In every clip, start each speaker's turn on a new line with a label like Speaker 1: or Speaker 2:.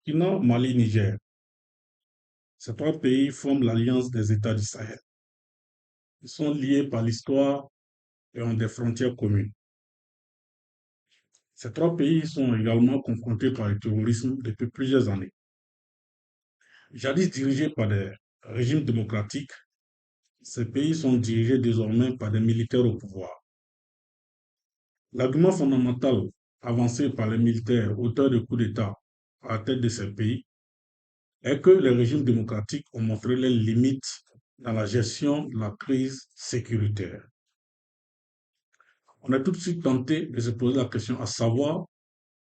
Speaker 1: Burkina, Mali, Niger. Ces trois pays forment l'Alliance des États du Sahel. Ils sont liés par l'histoire et ont des frontières communes. Ces trois pays sont également confrontés par le terrorisme depuis plusieurs années. Jadis dirigés par des régimes démocratiques, ces pays sont dirigés désormais par des militaires au pouvoir. L'argument fondamental avancé par les militaires auteurs de coups d'État à la tête de ces pays est que les régimes démocratiques ont montré leurs limites dans la gestion de la crise sécuritaire. On est tout de suite tenté de se poser la question à savoir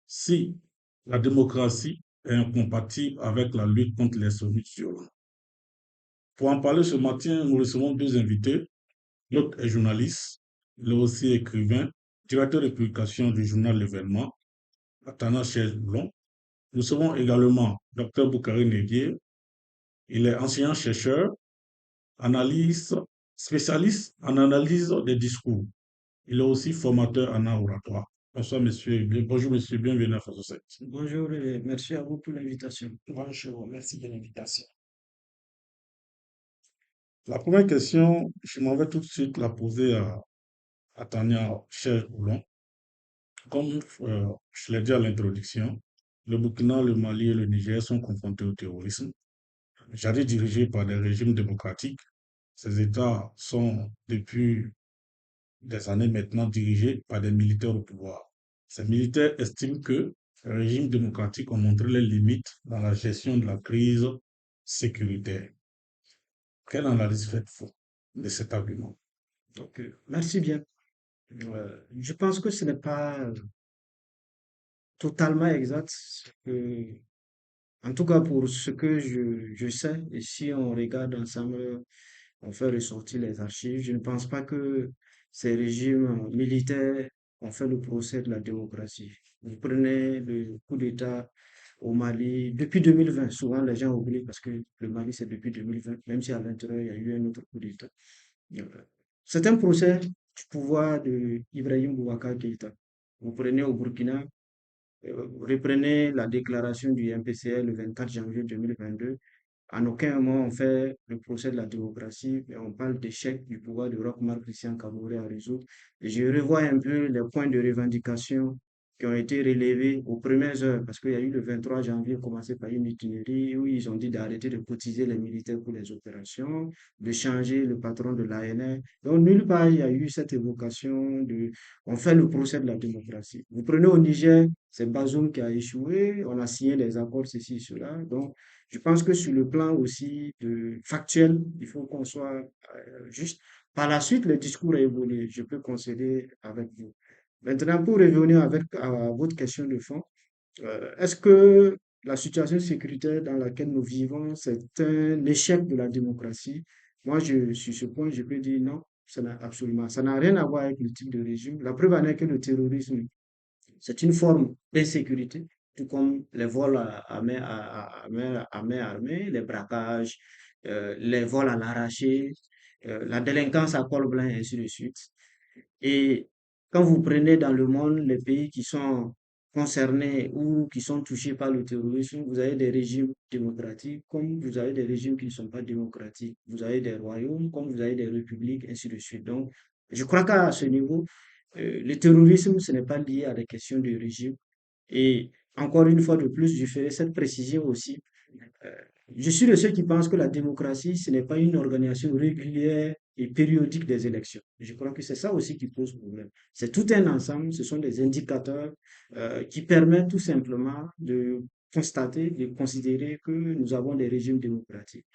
Speaker 1: si la démocratie est incompatible avec la lutte contre l'extrémisme violent. Pour en parler ce matin, nous recevons deux invités. L'autre est journaliste, il est aussi écrivain, directeur de publication du journal L'événement, Athanas Chesboulon. Nous recevons également Dr Boukari Neguier. Il est enseignant-chercheur, analyste, spécialiste en analyse des discours. Il est aussi formateur en art oratoire. Bonsoir, monsieur. Bonjour, monsieur. Bienvenue à Faso 7.
Speaker 2: Bonjour et merci à vous pour l'invitation.
Speaker 1: Bonjour, merci de l'invitation. La première question, je m'en vais tout de suite la poser à Tania Cher-Boulon. Comme je l'ai dit à l'introduction, le Burkina, le Mali et le Niger sont confrontés au terrorisme, jadis dirigés par des régimes démocratiques. Ces États sont depuis des années maintenant dirigés par des militaires au pouvoir. Ces militaires estiment que les régimes démocratiques ont montré les limites dans la gestion de la crise sécuritaire. Quelle analyse faites-vous de cet argument?
Speaker 2: Merci bien. Je pense que ce n'est pas totalement exact. En tout cas, pour ce que je sais, et si on regarde ensemble, on fait ressortir les archives, je ne pense pas que ces régimes militaires ont fait le procès de la démocratie. Vous prenez le coup d'État au Mali depuis 2020. Souvent, les gens oublient parce que le Mali, c'est depuis 2020, même si à l'intérieur, il y a eu un autre coup d'État. Euh, C'est un procès du pouvoir de Ibrahim Boubacar Keïta. Vous prenez au Burkina, reprenez la déclaration du MPCR le 24 janvier 2022. En aucun moment on fait le procès de la démocratie, mais on parle d'échec du pouvoir de Roch-Marc Christian Kaboré à résoudre. Et je revois un peu les points de revendication qui ont été relevés aux premières heures, parce qu'il y a eu le 23 janvier, commencé par une itinéraire où ils ont dit d'arrêter de cotiser les militaires pour les opérations, de changer le patron de l'ANR. Donc, nulle part, il y a eu cette évocation de on fait le procès de la démocratie. Vous prenez au Niger, c'est Bazoum qui a échoué, on a signé des accords, ceci, cela. Donc, je pense que sur le plan aussi factuel, il faut qu'on soit juste. Par la suite, le discours a évolué. Je peux concéder avec vous. Maintenant, pour revenir à votre question de fond, est-ce que la situation sécuritaire dans laquelle nous vivons, c'est un échec de la démocratie? Moi, sur ce point, je peux dire non, ça n'a rien à voir avec le type de régime. La preuve en est que le terrorisme, c'est une forme d'insécurité, tout comme les vols à main armée, les braquages, les vols à l'arraché, la délinquance à col blanc, et ainsi de suite. Et quand vous prenez dans le monde les pays qui sont concernés ou qui sont touchés par le terrorisme, vous avez des régimes démocratiques comme vous avez des régimes qui ne sont pas démocratiques. Vous avez des royaumes comme vous avez des républiques, ainsi de suite. Donc, je crois qu'à ce niveau, le terrorisme, ce n'est pas lié à des questions de régime. Et encore une fois de plus, je ferai cette précision aussi. Euh, je suis de ceux qui pensent que la démocratie, ce n'est pas une organisation régulière et périodique des élections. Je crois que c'est ça aussi qui pose problème. C'est tout un ensemble, ce sont des indicateurs qui permettent tout simplement de constater, de considérer que nous avons des régimes démocratiques.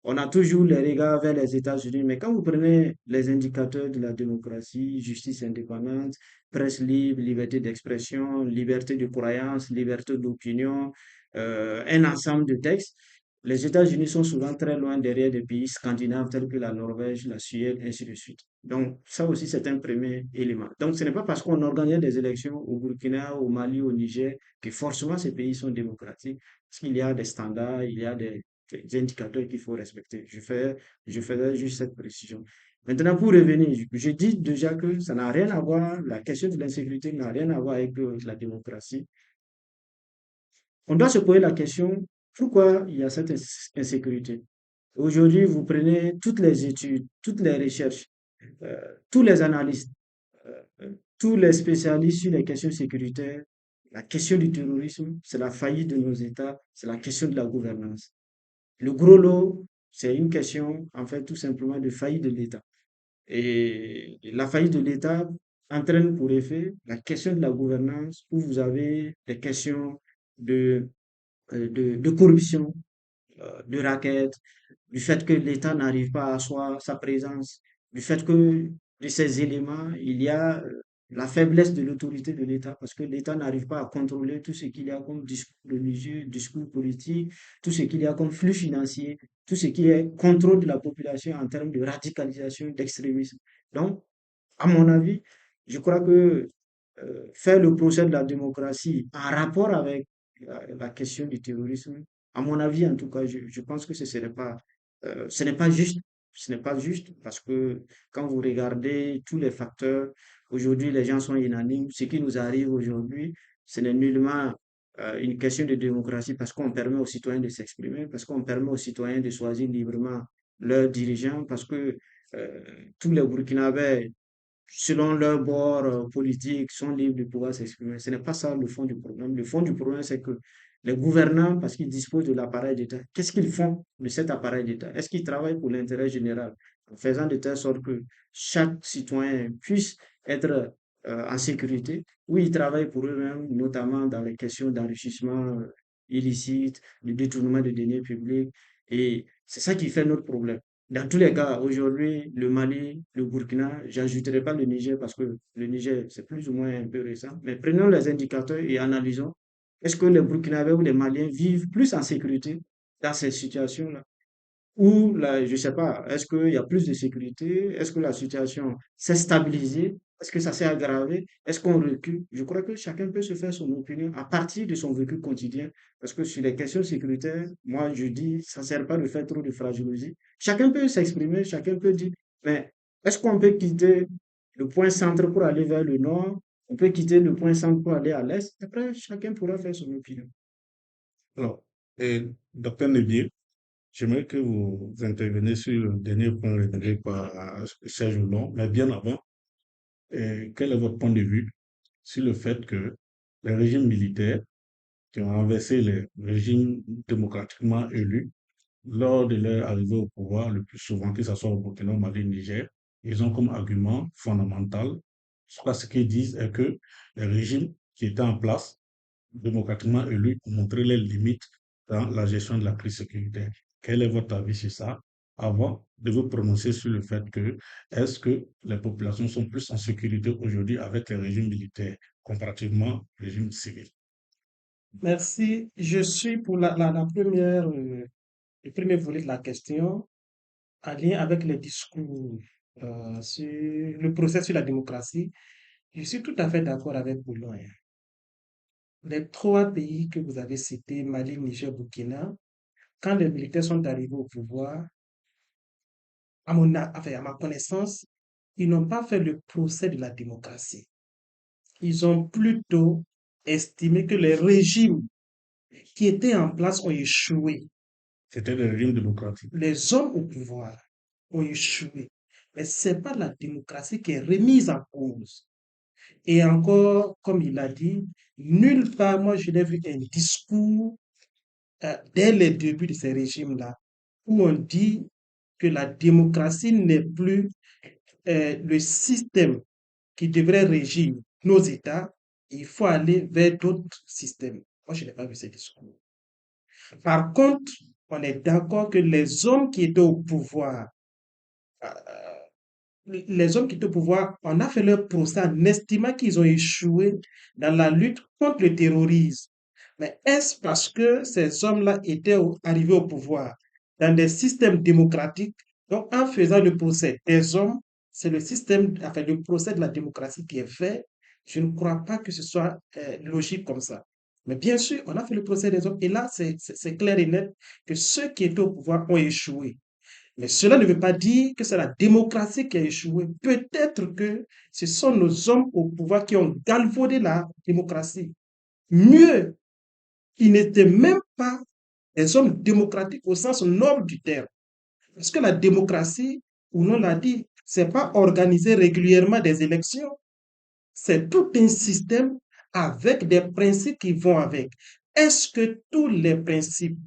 Speaker 2: On a toujours les regards vers les États-Unis, mais quand vous prenez les indicateurs de la démocratie, justice indépendante, presse libre, liberté d'expression, liberté de croyance, liberté d'opinion, un ensemble de textes, les États-Unis sont souvent très loin derrière des pays scandinaves tels que la Norvège, la Suède, ainsi de suite. Donc, ça aussi, c'est un premier élément. Donc, ce n'est pas parce qu'on organise des élections au Burkina, au Mali, au Niger, que forcément ces pays sont démocratiques. Parce qu'il y a des standards, il y a des indicateurs qu'il faut respecter. Je fais juste cette précision. Maintenant, pour revenir, je dis déjà que ça n'a rien à voir, la question de l'insécurité n'a rien à voir avec la démocratie. On doit se poser la question, pourquoi il y a cette insécurité? Aujourd'hui, vous prenez toutes les études, toutes les recherches, euh, tous les analystes, tous les spécialistes sur les questions sécuritaires, la question du terrorisme, c'est la faillite de nos États, c'est la question de la gouvernance. Le gros lot, c'est une question, en fait, tout simplement de faillite de l'État. Et la faillite de l'État entraîne pour effet la question de la gouvernance, où vous avez des questions de, de corruption, de raquettes, du fait que l'État n'arrive pas à asseoir sa présence, du fait que de ces éléments, il y a la faiblesse de l'autorité de l'État, parce que l'État n'arrive pas à contrôler tout ce qu'il y a comme discours religieux, discours politique, tout ce qu'il y a comme flux financier, tout ce qui est contrôle de la population en termes de radicalisation, d'extrémisme. Donc, à mon avis, je crois que faire le procès de la démocratie en rapport avec la question du terrorisme, à mon avis, en tout cas, je pense que ce n'est pas juste. Ce n'est pas juste parce que quand vous regardez tous les facteurs, aujourd'hui, les gens sont unanimes. Ce qui nous arrive aujourd'hui, ce n'est nullement une question de démocratie parce qu'on permet aux citoyens de s'exprimer, parce qu'on permet aux citoyens de choisir librement leurs dirigeants, parce que euh, tous les Burkinabés selon leur bord politique, sont libres de pouvoir s'exprimer. Ce n'est pas ça le fond du problème. Le fond du problème, c'est que les gouvernants, parce qu'ils disposent de l'appareil d'État, qu'est-ce qu'ils font de cet appareil d'État? Est-ce qu'ils travaillent pour l'intérêt général en faisant de telle sorte que chaque citoyen puisse être en sécurité, ou ils travaillent pour eux-mêmes, notamment dans les questions d'enrichissement illicite, de détournement de deniers publics, et c'est ça qui fait notre problème. Dans tous les cas, aujourd'hui, le Mali, le Burkina, j'ajouterai pas le Niger parce que le Niger, c'est plus ou moins un peu récent. Mais prenons les indicateurs et analysons. Est-ce que les Burkinabés ou les Maliens vivent plus en sécurité dans ces situations-là? Ou là, je sais pas, est-ce qu'il y a plus de sécurité? Est-ce que la situation s'est stabilisée? Est-ce que ça s'est aggravé? Est-ce qu'on recule? Je crois que chacun peut se faire son opinion à partir de son vécu quotidien. Parce que sur les questions sécuritaires, moi, je dis, ça ne sert pas de faire trop de fragilité. Chacun peut s'exprimer, chacun peut dire, mais est-ce qu'on peut quitter le point centre pour aller vers le nord? On peut quitter le point centre pour aller à l'est? Après, chacun pourra faire son opinion.
Speaker 1: Alors, docteur Nebier, j'aimerais que vous interveniez sur le dernier point relevé par Serge Long, mais bien avant, quel est votre point de vue sur le fait que les régimes militaires qui ont renversé les régimes démocratiquement élus lors de leur arrivée au pouvoir, le plus souvent, que ce soit au Burkina, au Mali, au Niger, ils ont comme argument fondamental, soit ce qu'ils disent est que les régimes qui étaient en place, démocratiquement élus, ont montré les limites dans la gestion de la crise sécuritaire. Quel est votre avis sur ça avant de vous prononcer sur le fait que est-ce que les populations sont plus en sécurité aujourd'hui avec les régimes militaires comparativement aux régimes civils?
Speaker 3: Merci. Je suis pour la première, le premier volet de la question, en lien avec les discours sur le procès sur la démocratie. Je suis tout à fait d'accord avec Boulogne. Les trois pays que vous avez cités, Mali, Niger, Burkina, quand les militaires sont arrivés au pouvoir, enfin, à ma connaissance, ils n'ont pas fait le procès de la démocratie. Ils ont plutôt estimé que les régimes qui étaient en place ont échoué.
Speaker 1: C'était le régime démocratique.
Speaker 3: Les hommes au pouvoir ont échoué. Mais ce n'est pas la démocratie qui est remise en cause. Et encore, comme il a dit, nulle part, moi, je n'ai vu un discours dès les débuts de ces régimes-là où on dit que la démocratie n'est plus le système qui devrait régir nos États. Il faut aller vers d'autres systèmes. Moi, je n'ai pas vu ces discours. Par contre, on est d'accord que les hommes qui étaient au pouvoir, euh, on a fait leur procès en estimant qu'ils ont échoué dans la lutte contre le terrorisme. Mais est-ce parce que ces hommes-là étaient arrivés au pouvoir dans des systèmes démocratiques? Donc, en faisant le procès des hommes, c'est le système, enfin, le procès de la démocratie qui est fait. Je ne crois pas que ce soit logique comme ça. Mais bien sûr, on a fait le procès des hommes et là, c'est clair et net que ceux qui étaient au pouvoir ont échoué. Mais cela ne veut pas dire que c'est la démocratie qui a échoué. Peut-être que ce sont nos hommes au pouvoir qui ont galvaudé la démocratie. Mieux ils n'étaient même pas des hommes démocratiques au sens noble du terme. Parce que la démocratie, on l'a dit, c'est pas organiser régulièrement des élections, c'est tout un système avec des principes qui vont avec. Est-ce que tous les principes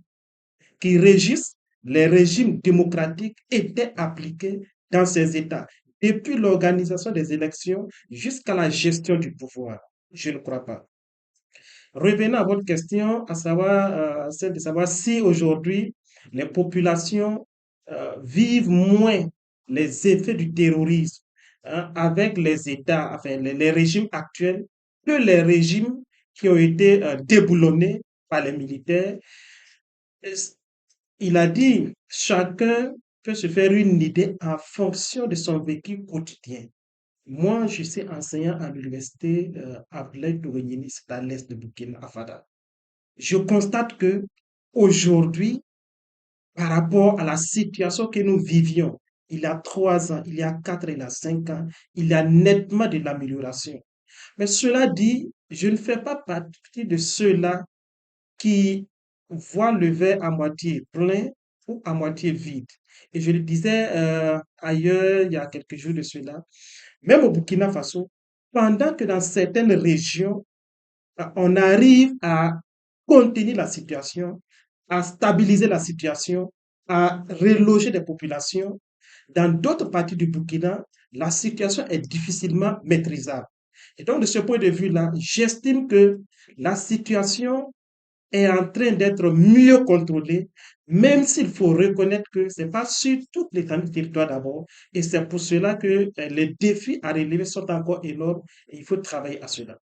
Speaker 3: qui régissent les régimes démocratiques étaient appliqués dans ces États, depuis l'organisation des élections jusqu'à la gestion du pouvoir? Je ne crois pas. Revenons à votre question, à savoir celle de savoir si aujourd'hui les populations vivent moins les effets du terrorisme, hein, avec les États, enfin les régimes actuels, que les régimes qui ont été déboulonnés par les militaires. Il a dit, chacun peut se faire une idée en fonction de son vécu quotidien. Moi, je suis enseignant à l'université Abdoulaye Touré, c'est à l'est de Burkina Faso. Je constate que aujourd'hui, par rapport à la situation que nous vivions il y a 3 ans, il y a 4, il y a 5 ans, il y a nettement de l'amélioration. Mais cela dit, je ne fais pas partie de ceux-là qui voient le verre à moitié plein ou à moitié vide. Et je le disais ailleurs, il y a quelques jours de cela, même au Burkina Faso, pendant que dans certaines régions, on arrive à contenir la situation, à stabiliser la situation, à reloger des populations. Dans d'autres parties du Burkina, la situation est difficilement maîtrisable. Et donc, de ce point de vue-là, j'estime que la situation est en train d'être mieux contrôlée, même s'il faut reconnaître que ce n'est pas sur toute l'étendue du territoire d'abord. Et c'est pour cela que les défis à relever sont encore énormes et il faut travailler à cela.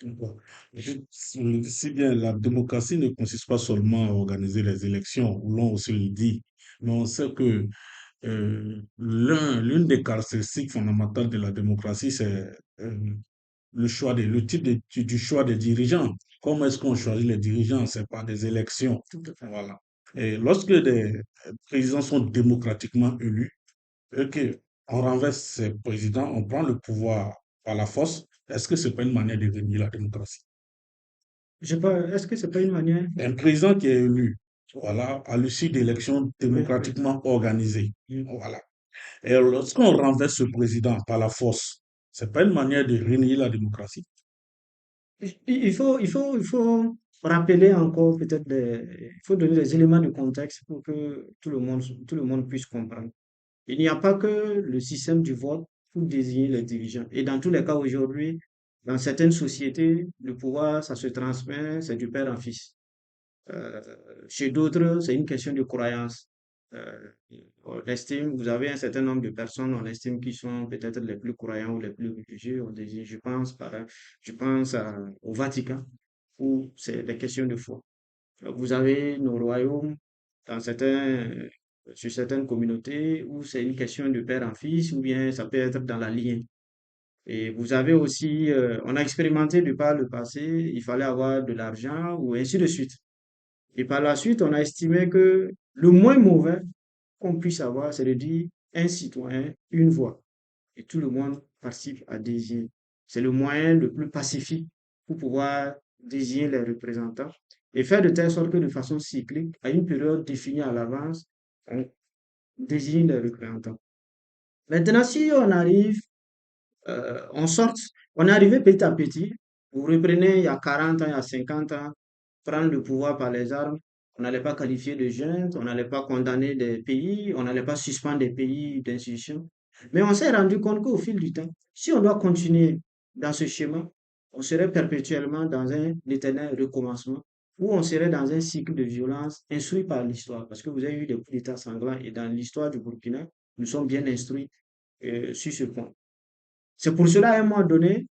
Speaker 1: Bon, si bien la démocratie ne consiste pas seulement à organiser les élections, où l'on aussi le dit, mais on sait que l'une des caractéristiques fondamentales de la démocratie, c'est le type du choix des dirigeants. Comment est-ce qu'on choisit les dirigeants? C'est par des élections.
Speaker 3: Tout à fait.
Speaker 1: Voilà. Et lorsque des présidents sont démocratiquement élus, et qu'on renverse ces présidents, on prend le pouvoir par la force, est-ce que c'est pas une manière de régner la démocratie?
Speaker 2: Je sais pas, est-ce que c'est pas une manière?
Speaker 1: Un président qui est élu, voilà, à l'issue d'élections
Speaker 2: Oui, oui.
Speaker 1: démocratiquement organisées, voilà. Et lorsqu'on renverse ce président par la force, c'est pas une manière de régner la démocratie?
Speaker 2: Il faut rappeler encore peut-être il faut donner des éléments de contexte pour que tout le monde puisse comprendre. Il n'y a pas que le système du vote pour désigner les dirigeants. Et dans tous les cas aujourd'hui, dans certaines sociétés, le pouvoir, ça se transmet, c'est du père en fils. Euh, Chez d'autres, c'est une question de croyance. Euh, on estime, vous avez un certain nombre de personnes, on estime qui sont peut-être les plus croyants ou les plus religieux. On dit, je pense au Vatican, où c'est des questions de foi. Vous avez nos royaumes dans sur certaines communautés où c'est une question de père en fils, ou bien ça peut être dans la lignée. Et vous avez aussi, on a expérimenté de par le passé, il fallait avoir de l'argent ou ainsi de suite. Et par la suite, on a estimé que le moins mauvais qu'on puisse avoir, c'est de dire un citoyen, une voix. Et tout le monde participe à désigner. C'est le moyen le plus pacifique pour pouvoir désigner les représentants et faire de telle sorte que de façon cyclique, à une période définie à l'avance, on désigne les représentants. Maintenant, si on arrive, on sort, on est arrivé petit à petit, vous reprenez il y a 40 ans, il y a 50 ans, prendre le pouvoir par les armes, on n'allait pas qualifier de junte, on n'allait pas condamner des pays, on n'allait pas suspendre des pays d'institutions. Mais on s'est rendu compte qu'au fil du temps, si on doit continuer dans ce schéma, on serait perpétuellement dans un éternel recommencement où on serait dans un cycle de violence instruit par l'histoire. Parce que vous avez eu des coups d'État sanglants et dans l'histoire du Burkina, nous sommes bien instruits sur ce point. C'est pour cela, à un moment donné,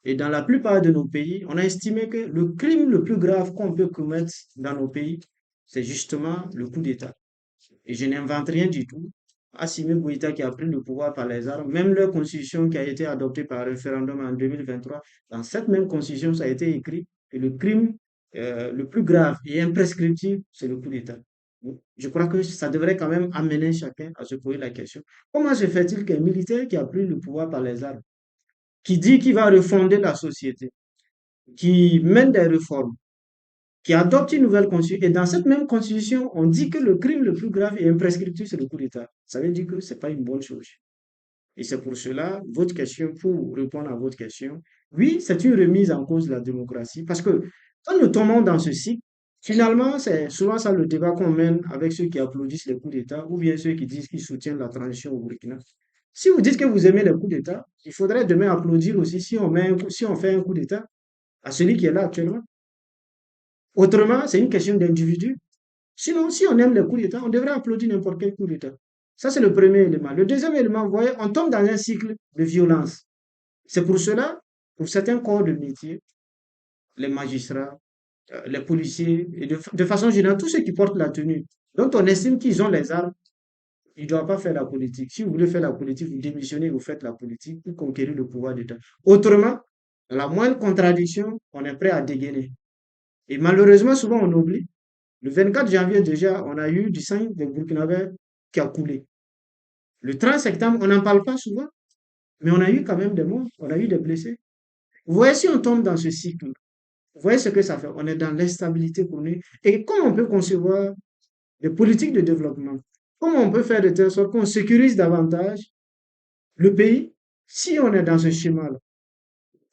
Speaker 2: et dans la plupart de nos pays, on a estimé que le crime le plus grave qu'on peut commettre dans nos pays, c'est justement le coup d'État. Et je n'invente rien du tout. Assimi Goïta qui a pris le pouvoir par les armes, même leur constitution qui a été adoptée par référendum en 2023, dans cette même constitution, ça a été écrit que le crime le plus grave et imprescriptible, c'est le coup d'État. Je crois que ça devrait quand même amener chacun à se poser la question. Comment se fait-il qu'un militaire qui a pris le pouvoir par les armes, qui dit qu'il va refonder la société, qui mène des réformes, qui adopte une nouvelle constitution. Et dans cette même constitution, on dit que le crime le plus grave et imprescriptible, c'est le coup d'État. Ça veut dire que c'est pas une bonne chose. Et c'est pour cela, votre question, pour répondre à votre question, oui, c'est une remise en cause de la démocratie. Parce que quand nous tombons dans ce cycle, finalement, c'est souvent ça le débat qu'on mène avec ceux qui applaudissent les coups d'État ou bien ceux qui disent qu'ils soutiennent la transition au Burkina. Si vous dites que vous aimez les coups d'État, il faudrait demain applaudir aussi si on fait un coup d'État à celui qui est là actuellement. Autrement, c'est une question d'individu. Sinon, si on aime les coups d'État, on devrait applaudir n'importe quel coup d'État. Ça, c'est le premier élément. Le deuxième élément, vous voyez, on tombe dans un cycle de violence. C'est pour cela, pour certains corps de métier, les magistrats, les policiers, et de façon générale, tous ceux qui portent la tenue, dont on estime qu'ils ont les armes, ils ne doivent pas faire la politique. Si vous voulez faire la politique, vous démissionnez, vous faites la politique pour conquérir le pouvoir d'État. Autrement, la moindre contradiction, on est prêt à dégainer. Et malheureusement, souvent, on oublie. Le 24 janvier, déjà, on a eu du sang des Burkinabés qui a coulé. Le 30 septembre, on n'en parle pas souvent, mais on a eu quand même des morts, on a eu des blessés. Vous voyez, si on tombe dans ce cycle, vous voyez ce que ça fait. On est dans l'instabilité chronique. Et comment on peut concevoir des politiques de développement? Comment on peut faire de telle sorte qu'on sécurise davantage le pays si on est dans ce schéma-là?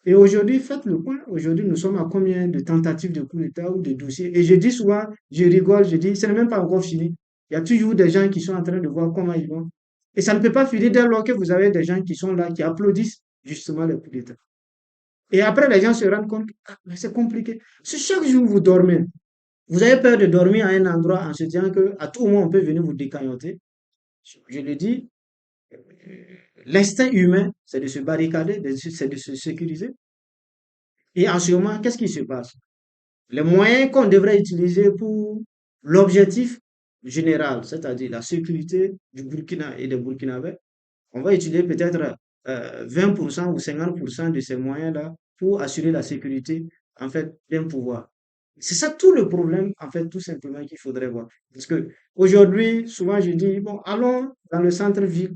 Speaker 2: Et aujourd'hui, faites le point. Aujourd'hui, nous sommes à combien de tentatives de coup d'État ou de dossiers? Et je dis souvent, je rigole, je dis, ce n'est même pas encore fini. Il y a toujours des gens qui sont en train de voir comment ils vont. Et ça ne peut pas finir dès lors que vous avez des gens qui sont là, qui applaudissent justement les coups d'État. Et après, les gens se rendent compte, ah, mais c'est compliqué. Si chaque jour vous dormez, vous avez peur de dormir à un endroit en se disant que à tout moment on peut venir vous décailloter. Je le dis, l'instinct humain, c'est de se barricader, c'est de se sécuriser. Et en ce moment, qu'est-ce qui se passe? Les moyens qu'on devrait utiliser pour l'objectif général, c'est-à-dire la sécurité du Burkina et des Burkinabés, on va utiliser peut-être 20% ou 50% de ces moyens-là pour assurer la sécurité, en fait, d'un pouvoir. C'est ça tout le problème, en fait, tout simplement qu'il faudrait voir. Parce que aujourd'hui, souvent je dis, bon, allons dans le centre-ville.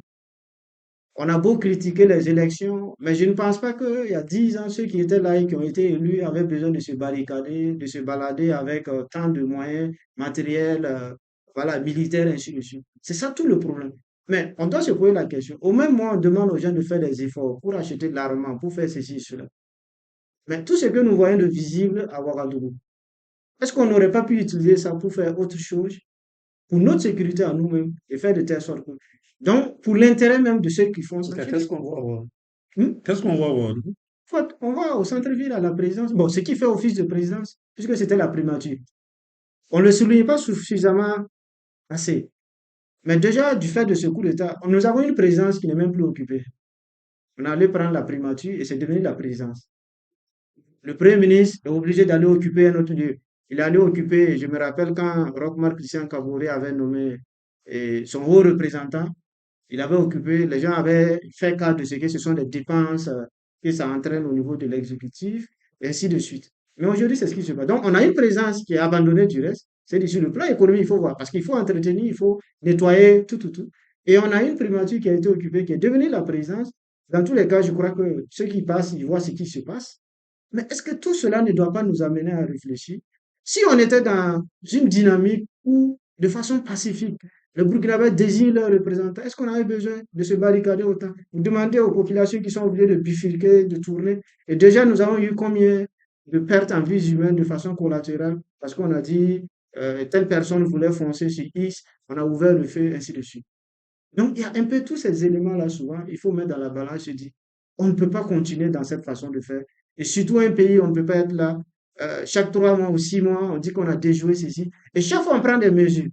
Speaker 2: On a beau critiquer les élections, mais je ne pense pas qu'il y a 10 ans, ceux qui étaient là et qui ont été élus avaient besoin de se barricader, de se balader avec tant de moyens matériels, voilà, militaires, ainsi de suite. C'est ça tout le problème. Mais on doit se poser la question. Au même moment, on demande aux gens de faire des efforts pour acheter de l'armement, pour faire ceci, cela. Mais tout ce que nous voyons de visible à Ouagadougou, est-ce qu'on n'aurait pas pu utiliser ça pour faire autre chose, pour notre sécurité à nous-mêmes, et faire de telle sorte que... Donc, pour l'intérêt même de ceux qui font ça,
Speaker 1: Qu'est-ce qu'on va voir?
Speaker 2: hmm,
Speaker 1: Qu'est-ce qu'on va voir?
Speaker 2: on va au centre-ville, à la présidence. Bon, ce qui fait office de présidence, puisque c'était la primature. On ne le souligne pas suffisamment assez. Mais déjà, du fait de ce coup d'État, nous avons une présidence qui n'est même plus occupée. On allait prendre la primature et c'est devenu la présidence. Le Premier ministre est obligé d'aller occuper un autre lieu. Il allait occuper, je me rappelle quand Rochmar Christian Kaboré avait nommé son haut représentant, il avait occupé, les gens avaient fait cas de ce que ce sont des dépenses que ça entraîne au niveau de l'exécutif, et ainsi de suite. Mais aujourd'hui, c'est ce qui se passe. Donc, on a une présence qui est abandonnée du reste. C'est sur le plan économique, il faut voir, parce qu'il faut entretenir, il faut nettoyer, tout, tout, tout. Et on a une primature qui a été occupée, qui est devenue la présence. Dans tous les cas, je crois que ceux qui passent, ils voient ce qui se passe. Mais est-ce que tout cela ne doit pas nous amener à réfléchir? Si on était dans une dynamique où, de façon pacifique, le Burkinabé désigne leurs représentants, est-ce qu'on avait besoin de se barricader autant? Vous demandez aux populations qui sont obligées de bifurquer, de tourner. Et déjà, nous avons eu combien de pertes en vies humaines de façon collatérale parce qu'on a dit telle personne voulait foncer sur X, on a ouvert le feu, ainsi de suite. Donc, il y a un peu tous ces éléments-là, souvent, il faut mettre dans la balance et dire, on ne peut pas continuer dans cette façon de faire. Et surtout, un pays, on ne peut pas être là, chaque 3 mois ou 6 mois, on dit qu'on a déjoué ceci. Et chaque fois, on prend des mesures.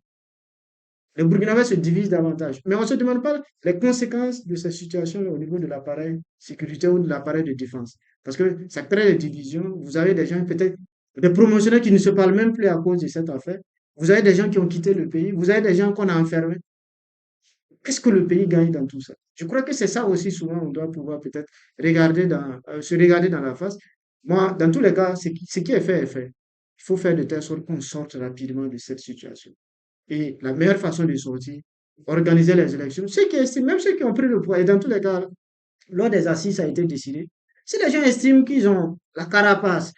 Speaker 2: Les Burkinabés se divisent davantage. Mais on ne se demande pas les conséquences de cette situation au niveau de l'appareil sécuritaire ou de l'appareil de défense. Parce que ça crée des divisions. Vous avez des gens, peut-être, des promotionnaires qui ne se parlent même plus à cause de cette affaire. Vous avez des gens qui ont quitté le pays. Vous avez des gens qu'on a enfermés. Qu'est-ce que le pays gagne dans tout ça? Je crois que c'est ça aussi, souvent, on doit pouvoir peut-être se regarder dans la face. Moi, dans tous les cas, ce qui est fait est fait. Il faut faire de telle sorte qu'on sorte rapidement de cette situation. Et la meilleure façon de sortir, organiser les élections. Ceux qui estiment, même ceux qui ont pris le pouvoir, et dans tous les cas, lors des assises, ça a été décidé. Si les gens estiment qu'ils ont la carapace,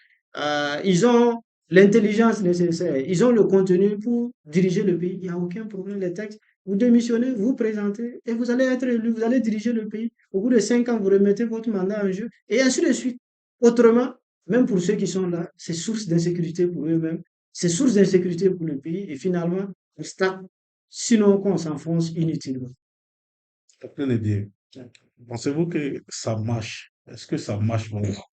Speaker 2: ils ont l'intelligence nécessaire, ils ont le contenu pour diriger le pays. Il n'y a aucun problème. Les textes, vous démissionnez, vous présentez et vous allez être élu, vous allez diriger le pays. Au bout de 5 ans, vous remettez votre mandat en jeu et ainsi de suite. Autrement, même pour ceux qui sont là, c'est source d'insécurité pour eux-mêmes, c'est source d'insécurité pour le pays et finalement, on stagne, sinon qu'on s'enfonce inutilement.
Speaker 1: Après les dire, pensez-vous que ça marche? Est-ce que ça marche vraiment?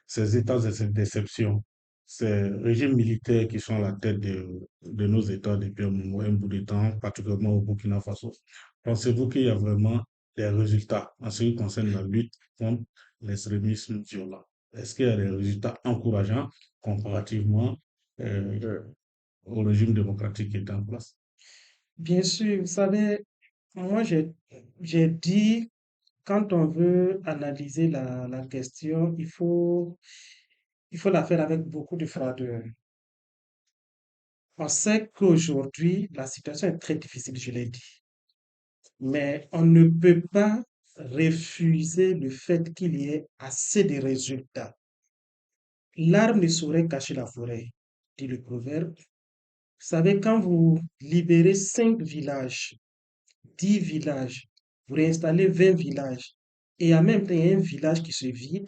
Speaker 1: Ces états d'exception, ces régimes militaires qui sont à la tête de nos États depuis un bout de temps, particulièrement au Burkina Faso, pensez-vous qu'il y a vraiment des résultats en ce qui concerne la lutte contre l'extrémisme violent? Est-ce qu'il y a des résultats encourageants comparativement euh, au régime démocratique qui est en place?
Speaker 3: Bien sûr, vous savez, moi j'ai dit, quand on veut analyser la question, il faut la faire avec beaucoup de froideur. On sait qu'aujourd'hui, la situation est très difficile, je l'ai dit, mais on ne peut pas refuser le fait qu'il y ait assez de résultats. L'arbre ne saurait cacher la forêt, dit le proverbe. Vous savez, quand vous libérez 5 villages, 10 villages, vous réinstallez 20 villages, et en même temps, il y a un village qui se vide,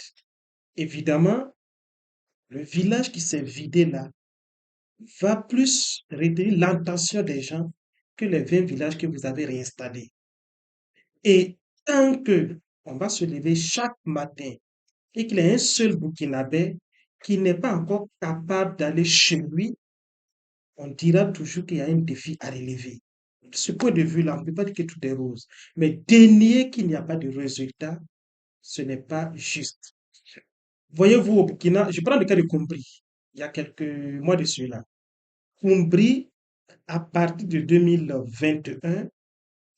Speaker 3: évidemment, le village qui s'est vidé là va plus retenir l'attention des gens que les 20 villages que vous avez réinstallés. Et tant que on va se lever chaque matin et qu'il y a un seul Burkinabé qui n'est pas encore capable d'aller chez lui, on dira toujours qu'il y a un défi à relever. De ce point de vue-là, on ne peut pas dire que tout est rose. Mais dénier qu'il n'y a pas de résultat, ce n'est pas juste. Voyez-vous au Burkina, je prends le cas de Combri, il y a quelques mois de cela. Combri, à partir de 2021,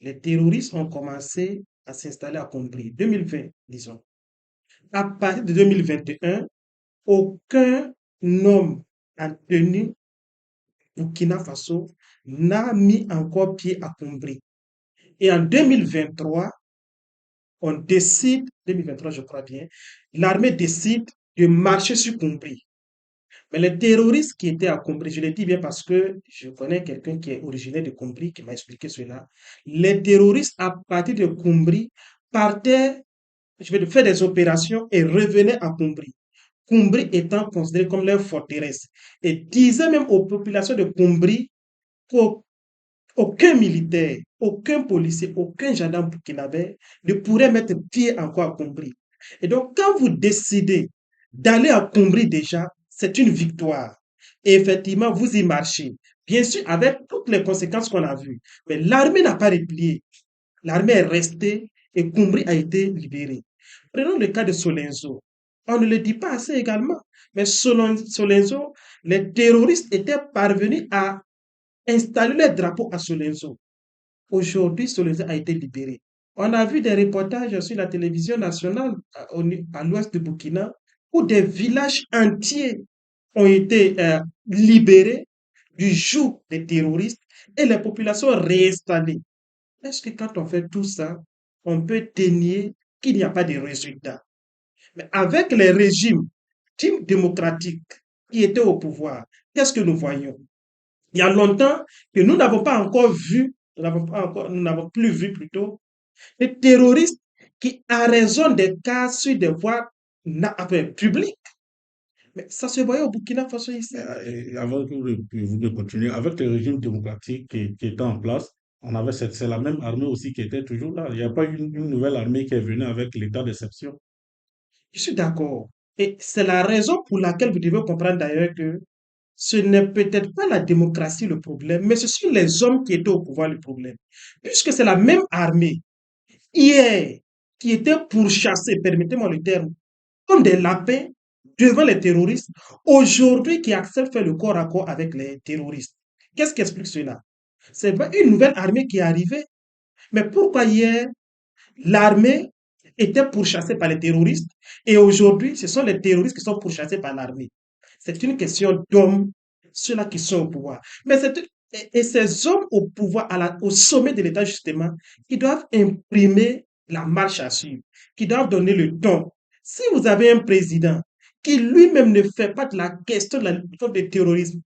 Speaker 3: les terroristes ont commencé à s'installer à Combri. 2020, disons. À partir de 2021, aucun homme en tenue Burkina Faso n'a mis encore pied à Combri. Et en 2023, on décide, 2023 je crois bien, l'armée décide de marcher sur Combri. Mais les terroristes qui étaient à Combri, je le dis bien parce que je connais quelqu'un qui est originaire de Combri qui m'a expliqué cela. Les terroristes à partir de Combri partaient, je vais faire des opérations et revenaient à Combri. Combri étant considéré comme leur forteresse. Et disaient même aux populations de Combri qu'aucun militaire, aucun policier, aucun gendarme burkinabé ne pourrait mettre pied encore à Combri. Et donc, quand vous décidez d'aller à Combri déjà, c'est une victoire. Et effectivement, vous y marchez. Bien sûr, avec toutes les conséquences qu'on a vues. Mais l'armée n'a pas replié. L'armée est restée et Combri a été libérée. Prenons le cas de Solenzo. On ne le dit pas assez également. Mais Solenzo, les terroristes étaient parvenus à installer les drapeaux à Solenzo. Aujourd'hui, Solenzo a été libéré. On a vu des reportages sur la télévision nationale à l'ouest du Burkina où des villages entiers ont été libérés du joug des terroristes et les populations réinstallées. Est-ce que quand on fait tout ça, on peut dénier qu'il n'y a pas de résultats? Mais avec les régimes dits démocratiques qui étaient au pouvoir, qu'est-ce que nous voyons? Il y a longtemps que nous n'avons pas encore vu, nous n'avons plus vu plutôt, des terroristes qui arraisonnent des cas sur des voies publiques. Mais ça se voyait au Burkina Faso ici.
Speaker 1: Et avant que vous ne continuiez, avec le régime démocratique qui était en place, c'est la même armée aussi qui était toujours là. Il n'y a pas une nouvelle armée qui est venue avec l'état d'exception.
Speaker 3: Je suis d'accord. Et c'est la raison pour laquelle vous devez comprendre d'ailleurs que ce n'est peut-être pas la démocratie le problème, mais ce sont les hommes qui étaient au pouvoir le problème. Puisque c'est la même armée, hier, qui était pourchassée, permettez-moi le terme, comme des lapins devant les terroristes, aujourd'hui qui accepte de faire le corps à corps avec les terroristes. Qu'est-ce qui explique cela? C'est pas une nouvelle armée qui est arrivée. Mais pourquoi hier, l'armée était pourchassée par les terroristes et aujourd'hui, ce sont les terroristes qui sont pourchassés par l'armée? C'est une question d'hommes, ceux-là qui sont au pouvoir. Mais et ces hommes au pouvoir, au sommet de l'État, justement, qui doivent imprimer la marche à suivre, qui doivent donner le ton. Si vous avez un président qui lui-même ne fait pas de la question de la lutte contre le terrorisme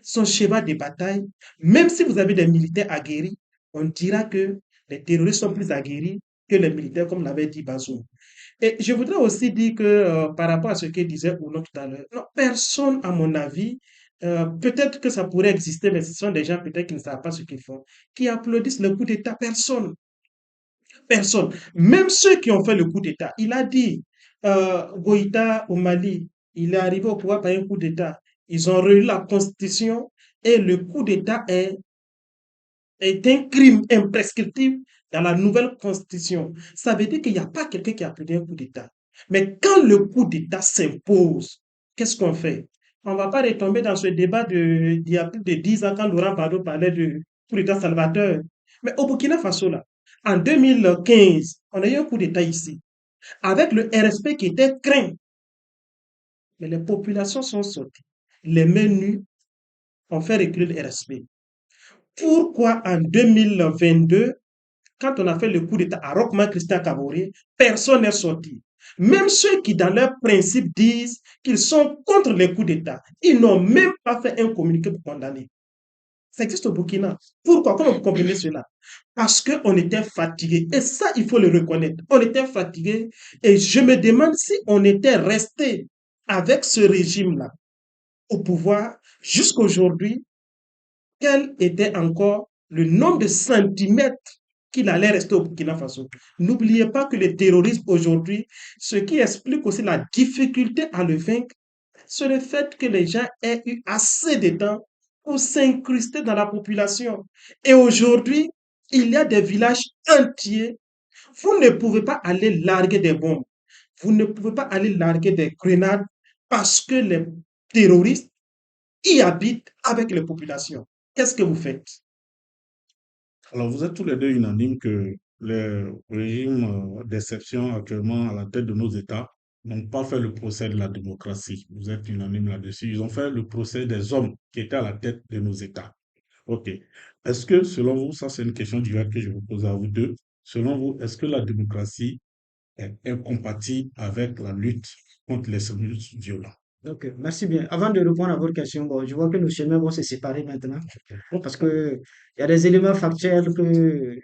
Speaker 3: son cheval de bataille, même si vous avez des militaires aguerris, on dira que les terroristes sont plus aguerris que les militaires, comme l'avait dit Bazoum. Et je voudrais aussi dire que par rapport à ce que disait Ouno tout à l'heure, non, personne, à mon avis, peut-être que ça pourrait exister, mais ce sont des gens peut-être qui ne savent pas ce qu'ils font, qui applaudissent le coup d'État. Personne, personne. Même ceux qui ont fait le coup d'État. Il a dit, Goïta au Mali, il est arrivé au pouvoir par un coup d'État. Ils ont relu la Constitution et le coup d'État est un crime imprescriptible dans la nouvelle Constitution. Ça veut dire qu'il n'y a pas quelqu'un qui a applaudi un coup d'État. Mais quand le coup d'État s'impose, qu'est-ce qu'on fait? On ne va pas retomber dans ce débat d'il y a plus de 10 ans quand Laurent Gbagbo parlait de coup d'État salvateur. Mais au Burkina Faso, là, en 2015, on a eu un coup d'État ici, avec le RSP qui était craint. Mais les populations sont sorties. Les mains nues ont fait reculer le RSP. Pourquoi en 2022, quand on a fait le coup d'État à Rochman Christian Kaboré, personne n'est sorti. Même ceux qui, dans leurs principes, disent qu'ils sont contre les coups d'État, ils n'ont même pas fait un communiqué pour condamner. Ça existe au Burkina. Pourquoi? Comment vous comprenez cela? Parce qu'on était fatigué. Et ça, il faut le reconnaître. On était fatigué. Et je me demande si on était resté avec ce régime-là au pouvoir jusqu'à aujourd'hui, quel était encore le nombre de centimètres qu'il allait rester au Burkina Faso. N'oubliez pas que le terrorisme aujourd'hui, ce qui explique aussi la difficulté à le vaincre, c'est le fait que les gens aient eu assez de temps pour s'incruster dans la population. Et aujourd'hui, il y a des villages entiers. Vous ne pouvez pas aller larguer des bombes. Vous ne pouvez pas aller larguer des grenades parce que les terroristes y habitent avec les populations. Qu'est-ce que vous faites?
Speaker 1: Alors, vous êtes tous les deux unanimes que les régimes d'exception actuellement à la tête de nos États n'ont pas fait le procès de la démocratie. Vous êtes unanimes là-dessus. Ils ont fait le procès des hommes qui étaient à la tête de nos États. OK. Est-ce que, selon vous, ça c'est une question directe que je vous pose à vous deux, selon vous, est-ce que la démocratie est incompatible avec la lutte contre les extrémismes violents?
Speaker 2: Ok, merci bien. Avant de répondre à votre question, bon, je vois que nos chemins vont se séparer maintenant parce que il y a des éléments factuels que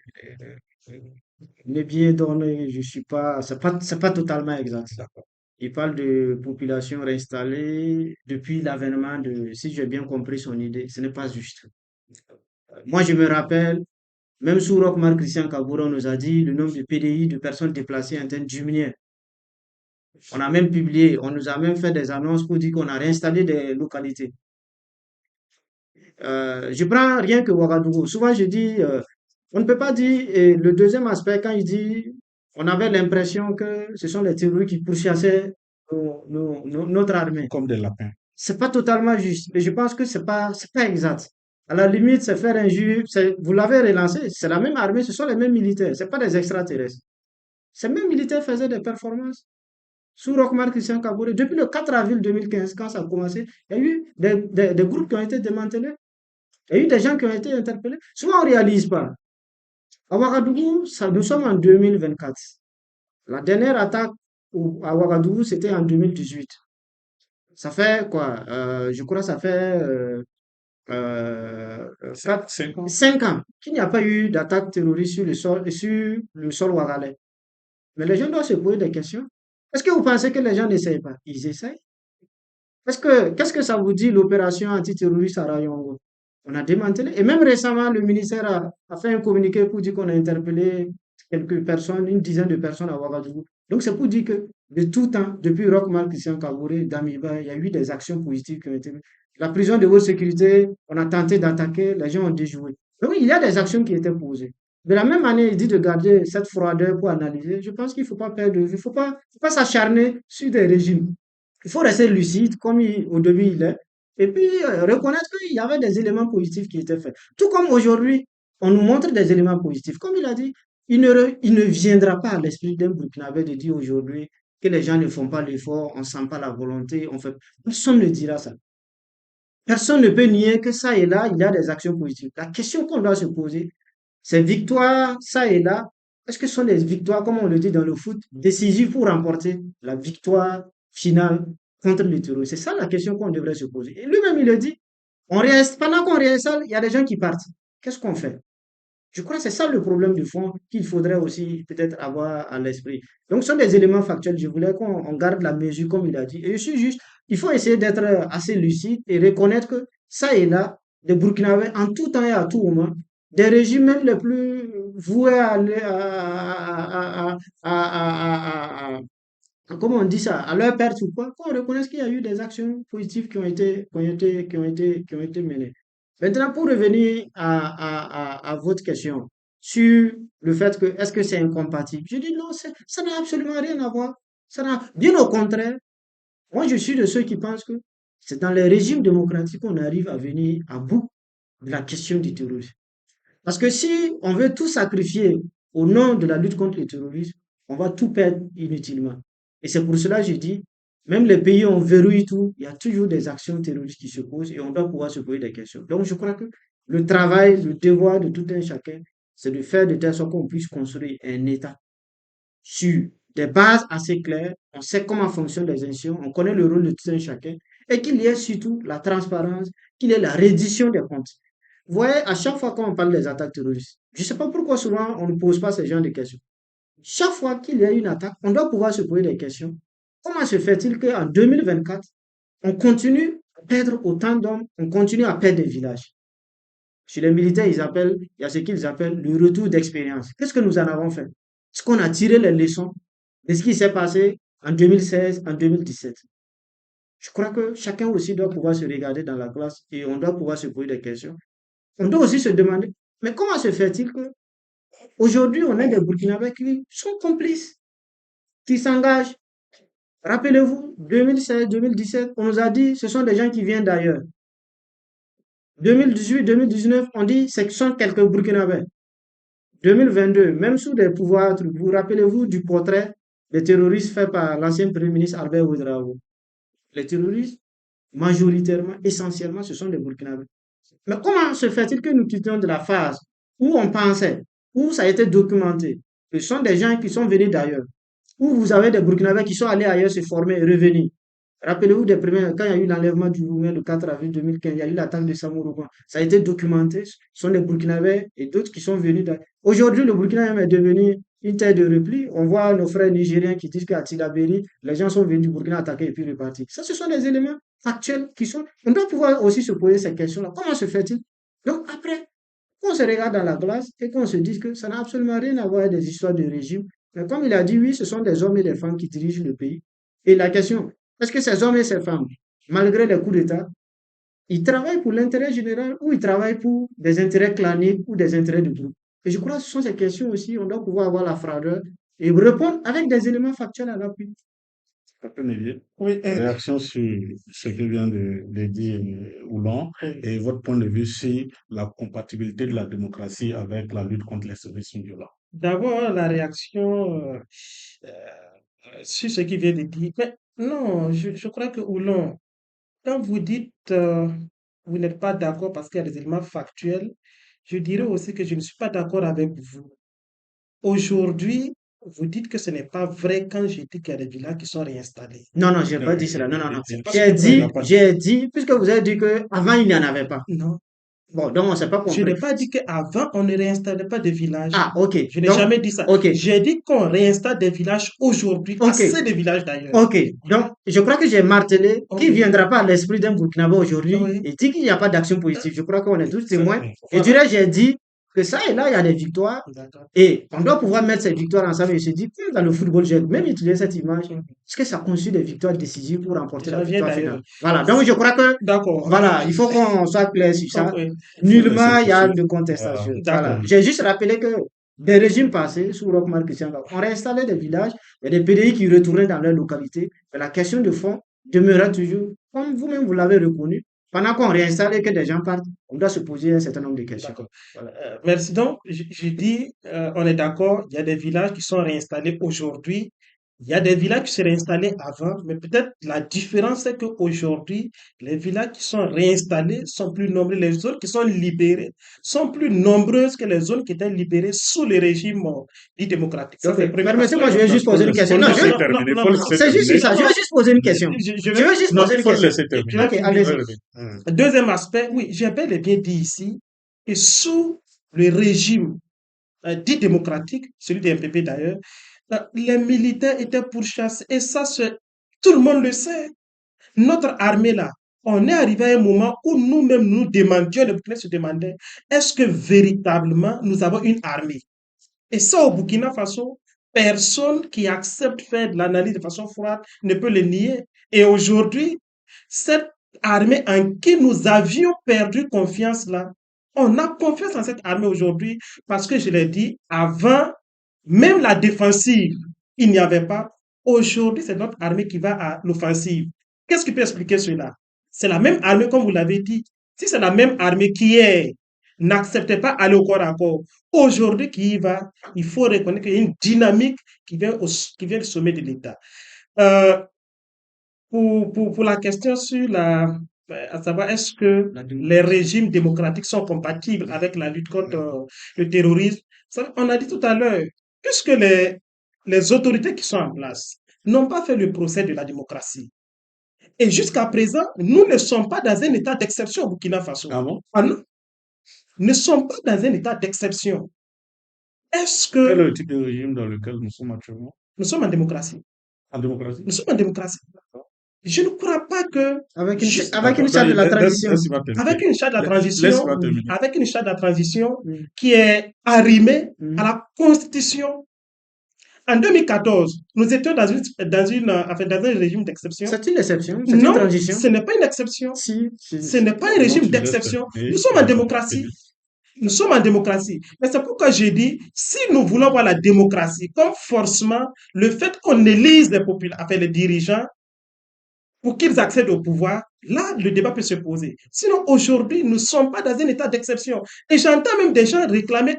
Speaker 2: les billets donnés, je suis pas, c'est pas totalement exact.
Speaker 1: D'accord.
Speaker 2: Il parle de population réinstallée depuis l'avènement de, si j'ai bien compris son idée, ce n'est pas juste. Moi, je me rappelle, même sous Rochmar Christian Kabura nous a dit le nombre de PDI, de personnes déplacées en train de diminuer. On a même publié, on nous a même fait des annonces pour dire qu'on a réinstallé des localités. Je prends rien que Ouagadougou. Souvent, je dis, on ne peut pas dire, et le deuxième aspect, quand il dit, on avait l'impression que ce sont les terroristes qui pourchassaient notre armée.
Speaker 1: Comme des lapins.
Speaker 2: C'est pas totalement juste, mais je pense que c'est pas exact. À la limite, c'est faire injure, vous l'avez relancé, c'est la même armée, ce sont les mêmes militaires, c'est pas des extraterrestres. Ces mêmes militaires faisaient des performances sous Rochmar Christian Kaboré. Depuis le 4 avril 2015, quand ça a commencé, il y a eu des groupes qui ont été démantelés. Il y a eu des gens qui ont été interpellés. Souvent, on ne réalise pas. À Ouagadougou, nous sommes en 2024. La dernière attaque à Ouagadougou, c'était en 2018. Ça fait quoi? Je crois que ça fait euh,
Speaker 1: 5 ans.
Speaker 2: 5 ans qu'il n'y a pas eu d'attaque terroriste sur le sol ouagalais. Mais les gens doivent se poser des questions. Est-ce que vous pensez que les gens n'essayent pas? Ils essayent. Qu'est-ce que ça vous dit l'opération antiterroriste à Rayongo? On a démantelé. Et même récemment, le ministère a fait un communiqué pour dire qu'on a interpellé quelques personnes, une dizaine de personnes à Ouagadougou. Donc c'est pour dire que de tout temps, depuis Rochmar Christian Kaboré, Damiba, il y a eu des actions positives qui ont été. La prison de haute sécurité, on a tenté d'attaquer, les gens ont déjoué. Donc il y a des actions qui étaient posées. De la même manière, il dit de garder cette froideur pour analyser. Je pense qu'il ne faut pas perdre, faut pas s'acharner sur des régimes. Il faut rester lucide, comme au début il est, et puis reconnaître qu'il y avait des éléments positifs qui étaient faits. Tout comme aujourd'hui, on nous montre des éléments positifs. Comme il a dit, il ne viendra pas à l'esprit d'un Burkinabé de dire aujourd'hui que les gens ne font pas l'effort, on ne sent pas la volonté, on fait. Personne ne dira ça. Personne ne peut nier que ça et là, il y a des actions positives. La question qu'on doit se poser, c'est victoires, ça et là. Est-ce que ce sont des victoires, comme on le dit dans le foot, décisives pour remporter la victoire finale contre le terrorisme. C'est ça la question qu'on devrait se poser. Et lui-même, il le dit. Pendant qu'on réinstalle, il y a des gens qui partent. Qu'est-ce qu'on fait? Je crois que c'est ça le problème de fond qu'il faudrait aussi peut-être avoir à l'esprit. Donc, ce sont des éléments factuels. Je voulais qu'on garde la mesure, comme il a dit. Et je suis juste, il faut essayer d'être assez lucide et reconnaître que ça et là, des Burkinabés, en tout temps et à tout moment, des régimes même les plus voués comment on dit ça, à leur perte ou quoi, qu'on reconnaisse qu'il y a eu des actions positives qui ont été menées. Maintenant, pour revenir à votre question sur le fait que est-ce que c'est incompatible, je dis non, ça n'a absolument rien à voir. Bien au contraire, moi je suis de ceux qui pensent que c'est dans les régimes démocratiques qu'on arrive à venir à bout de la question du terrorisme. Parce que si on veut tout sacrifier au nom de la lutte contre le terrorisme, on va tout perdre inutilement. Et c'est pour cela que je dis, même les pays où on verrouille tout, il y a toujours des actions terroristes qui se posent et on doit pouvoir se poser des questions. Donc je crois que le travail, le devoir de tout un chacun, c'est de faire de telle sorte qu'on puisse construire un État sur des bases assez claires, on sait comment fonctionnent les institutions, on connaît le rôle de tout un chacun, et qu'il y ait surtout la transparence, qu'il y ait la reddition des comptes. Vous voyez, à chaque fois qu'on parle des attaques terroristes, je ne sais pas pourquoi souvent on ne pose pas ce genre de questions. Chaque fois qu'il y a une attaque, on doit pouvoir se poser des questions. Comment se fait-il qu'en 2024, on continue à perdre autant d'hommes, on continue à perdre des villages? Chez les militaires, il y a ce qu'ils appellent le retour d'expérience. Qu'est-ce que nous en avons fait? Est-ce qu'on a tiré les leçons de ce qui s'est passé en 2016, en 2017? Je crois que chacun aussi doit pouvoir se regarder dans la classe et on doit pouvoir se poser des questions. On doit aussi se demander, mais comment se fait-il que aujourd'hui on a des Burkinabés qui sont complices, qui s'engagent? Rappelez-vous, 2016, 2017, on nous a dit ce sont des gens qui viennent d'ailleurs. 2018, 2019, on dit ce sont quelques Burkinabés. 2022, même sous des pouvoirs, vous rappelez-vous du portrait des terroristes fait par l'ancien Premier ministre Albert Ouedraogo. Les terroristes, majoritairement, essentiellement, ce sont des Burkinabés. Mais comment se fait-il que nous quittions de la phase où on pensait, où ça a été documenté, que ce sont des gens qui sont venus d'ailleurs, où vous avez des Burkinabés qui sont allés ailleurs se former et revenir. Rappelez-vous des premiers, quand il y a eu l'enlèvement du Roumain le 4 avril 2015, il y a eu l'attaque de Samourougan. Ça a été documenté. Ce sont des Burkinabés et d'autres qui sont venus. Aujourd'hui, le Burkina est devenu une terre de repli. On voit nos frères nigériens qui disent qu'à Tilaberi, les gens sont venus du Burkina attaquer et puis repartir. Ça, ce sont des éléments factuels qui sont. On doit pouvoir aussi se poser ces questions-là. Comment se fait-il? Donc, après, qu'on se regarde dans la glace et qu'on se dise que ça n'a absolument rien à voir avec des histoires de régime. Mais comme il a dit, oui, ce sont des hommes et des femmes qui dirigent le pays. Et la question, est-ce que ces hommes et ces femmes, malgré les coups d'État, ils travaillent pour l'intérêt général ou ils travaillent pour des intérêts claniques ou des intérêts de groupe? Et je crois que ce sont ces questions aussi, on doit pouvoir avoir la froideur et répondre avec des éléments factuels à l'appui.
Speaker 1: Captain Olivier,
Speaker 3: Oui,
Speaker 1: réaction sur ce que vient de dire Oulon et votre point de vue sur la compatibilité de la démocratie avec la lutte contre l'extrémisme violent.
Speaker 3: d'abord, la réaction sur ce qu'il vient de dire. Mais non, je crois que Oulon, quand vous dites vous n'êtes pas d'accord parce qu'il y a des éléments factuels, je dirais aussi que je ne suis pas d'accord avec vous. Aujourd'hui, vous dites que ce n'est pas vrai quand j'ai dit qu'il y a des villas qui sont réinstallés.
Speaker 2: Non, non, j'ai pas dit cela. Non, non, non.
Speaker 1: C'est pas ce que tu n'as pas dit.
Speaker 2: J'ai dit, puisque vous avez dit que avant il n'y en avait pas.
Speaker 3: Non,
Speaker 2: Bon, donc on s'est pas
Speaker 3: je
Speaker 2: compris.
Speaker 3: n'ai pas dit qu'avant on ne réinstallait pas de villages.
Speaker 2: Ah, ok.
Speaker 3: Je n'ai
Speaker 2: Donc,
Speaker 3: jamais dit ça.
Speaker 2: ok,
Speaker 3: J'ai dit qu'on réinstalle des villages aujourd'hui,
Speaker 2: ok,
Speaker 3: assez de villages d'ailleurs.
Speaker 2: ok. Donc, je crois que j'ai martelé qui
Speaker 3: Ok,
Speaker 2: viendra pas à l'esprit d'un Burkinabé aujourd'hui
Speaker 3: oui.
Speaker 2: et dit qu'il n'y a pas d'action positive. Je crois qu'on est tous témoins. Et
Speaker 3: Voilà.
Speaker 2: du j'ai dit que ça et là, il y a des victoires
Speaker 3: D'accord.
Speaker 2: et on doit pouvoir mettre ces victoires ensemble et se dire, comme dans le football, j'ai même utilisé cette image. Est-ce que ça conçut des victoires décisives pour remporter la
Speaker 3: J'en viens
Speaker 2: victoire finale?
Speaker 3: d'ailleurs.
Speaker 2: Voilà. Donc, je crois que,
Speaker 3: D'accord.
Speaker 2: voilà, il faut qu'on soit clair sur ça.
Speaker 3: Oui.
Speaker 2: Nullement, il y a
Speaker 1: Voilà.
Speaker 2: de contestation.
Speaker 3: D'accord.
Speaker 2: Voilà. J'ai juste rappelé que des régimes passés, sous Rochmar Christian, on réinstallait des villages, il y a des PDI qui retournaient dans leur localité. Mais la question de fond demeura toujours, comme vous-même vous l'avez reconnu, pendant qu'on réinstalle et que des gens partent, on doit se poser un certain nombre de questions.
Speaker 3: D'accord.
Speaker 2: Voilà.
Speaker 3: Merci donc. J'ai dit, on est d'accord, il y a des villages qui sont réinstallés aujourd'hui Il y a des villas qui se réinstallaient avant, mais peut-être la différence, c'est qu'aujourd'hui, les villas qui sont réinstallées sont plus nombreuses. Les zones qui sont libérées sont plus nombreuses que les zones qui étaient libérées sous le régime dit démocratique. Ça,
Speaker 2: Ok,
Speaker 3: c'est le premier
Speaker 2: permettez-moi, je
Speaker 3: aspect.
Speaker 2: vais juste poser une question.
Speaker 1: Faut
Speaker 2: Non,
Speaker 1: le
Speaker 2: je
Speaker 1: laisser
Speaker 2: veux-
Speaker 1: terminer.
Speaker 3: Non,
Speaker 1: Faut le
Speaker 3: non,
Speaker 1: laisser
Speaker 2: c'est juste
Speaker 1: terminer.
Speaker 2: ça. Je veux juste poser une question.
Speaker 3: je
Speaker 2: Je
Speaker 3: vais,
Speaker 2: veux juste
Speaker 1: Non,
Speaker 2: poser
Speaker 1: il
Speaker 2: une
Speaker 1: faut le
Speaker 2: question.
Speaker 1: laisser
Speaker 3: je
Speaker 1: terminer.
Speaker 3: vais
Speaker 2: Ok,
Speaker 3: finir.
Speaker 2: allez-y.
Speaker 3: Deuxième aspect, oui, j'ai bel et bien dit ici que sous le régime dit démocratique, celui des MPP d'ailleurs, les militaires étaient pourchassés. Et ça, tout le monde le sait. Notre armée là, on est arrivé à un moment où nous-mêmes nous demandions, le Burkina se demandait, est-ce que véritablement nous avons une armée? Et ça, au Burkina Faso, personne qui accepte faire de l'analyse de façon froide ne peut le nier. Et aujourd'hui, cette armée en qui nous avions perdu confiance là, on a confiance en cette armée aujourd'hui parce que je l'ai dit, avant, même la défensive, il n'y avait pas. Aujourd'hui, c'est notre armée qui va à l'offensive. Qu'est-ce qui peut expliquer cela? C'est la même armée, comme vous l'avez dit. Si c'est la même armée qui n'acceptait pas aller au corps à corps, aujourd'hui qui y va, il faut reconnaître qu'il y a une dynamique qui vient du sommet de l'État. Euh, pour la question sur à savoir est-ce que les régimes démocratiques sont compatibles avec la lutte contre le terrorisme, on a dit tout à l'heure, puisque les autorités qui sont en place n'ont pas fait le procès de la démocratie. Et jusqu'à présent, nous ne sommes pas dans un état d'exception au Burkina Faso.
Speaker 1: Ah bon?
Speaker 3: Ah non, nous ne sommes pas dans un état d'exception. Est-ce
Speaker 1: Quel est
Speaker 3: que
Speaker 1: le type de régime dans lequel nous sommes actuellement?
Speaker 3: nous sommes en démocratie?
Speaker 1: En démocratie?
Speaker 3: Nous sommes en démocratie. Je ne crois pas que
Speaker 2: Avec
Speaker 1: Attends,
Speaker 2: une charte de la transition.
Speaker 1: laisse-moi terminer.
Speaker 3: avec une charte de la transition,
Speaker 1: Laisse-moi terminer.
Speaker 3: avec une charte de la transition
Speaker 2: Mm.
Speaker 3: qui est arrimée
Speaker 2: Mm.
Speaker 3: à la Constitution. En 2014, nous étions dans un régime d'exception.
Speaker 2: C'est une exception, c'est une
Speaker 3: Non,
Speaker 2: transition.
Speaker 3: ce n'est pas une exception.
Speaker 2: Si,
Speaker 3: Ce n'est pas un
Speaker 1: Comment
Speaker 3: régime
Speaker 1: tu laisses
Speaker 3: d'exception.
Speaker 1: terminer?
Speaker 3: Nous sommes en démocratie. Nous sommes en démocratie. Mais c'est pourquoi j'ai dit, si nous voulons voir la démocratie comme forcément le fait qu'on élise les dirigeants pour qu'ils accèdent au pouvoir, là, le débat peut se poser. Sinon, aujourd'hui, nous ne sommes pas dans un état d'exception. Et j'entends même des gens réclamer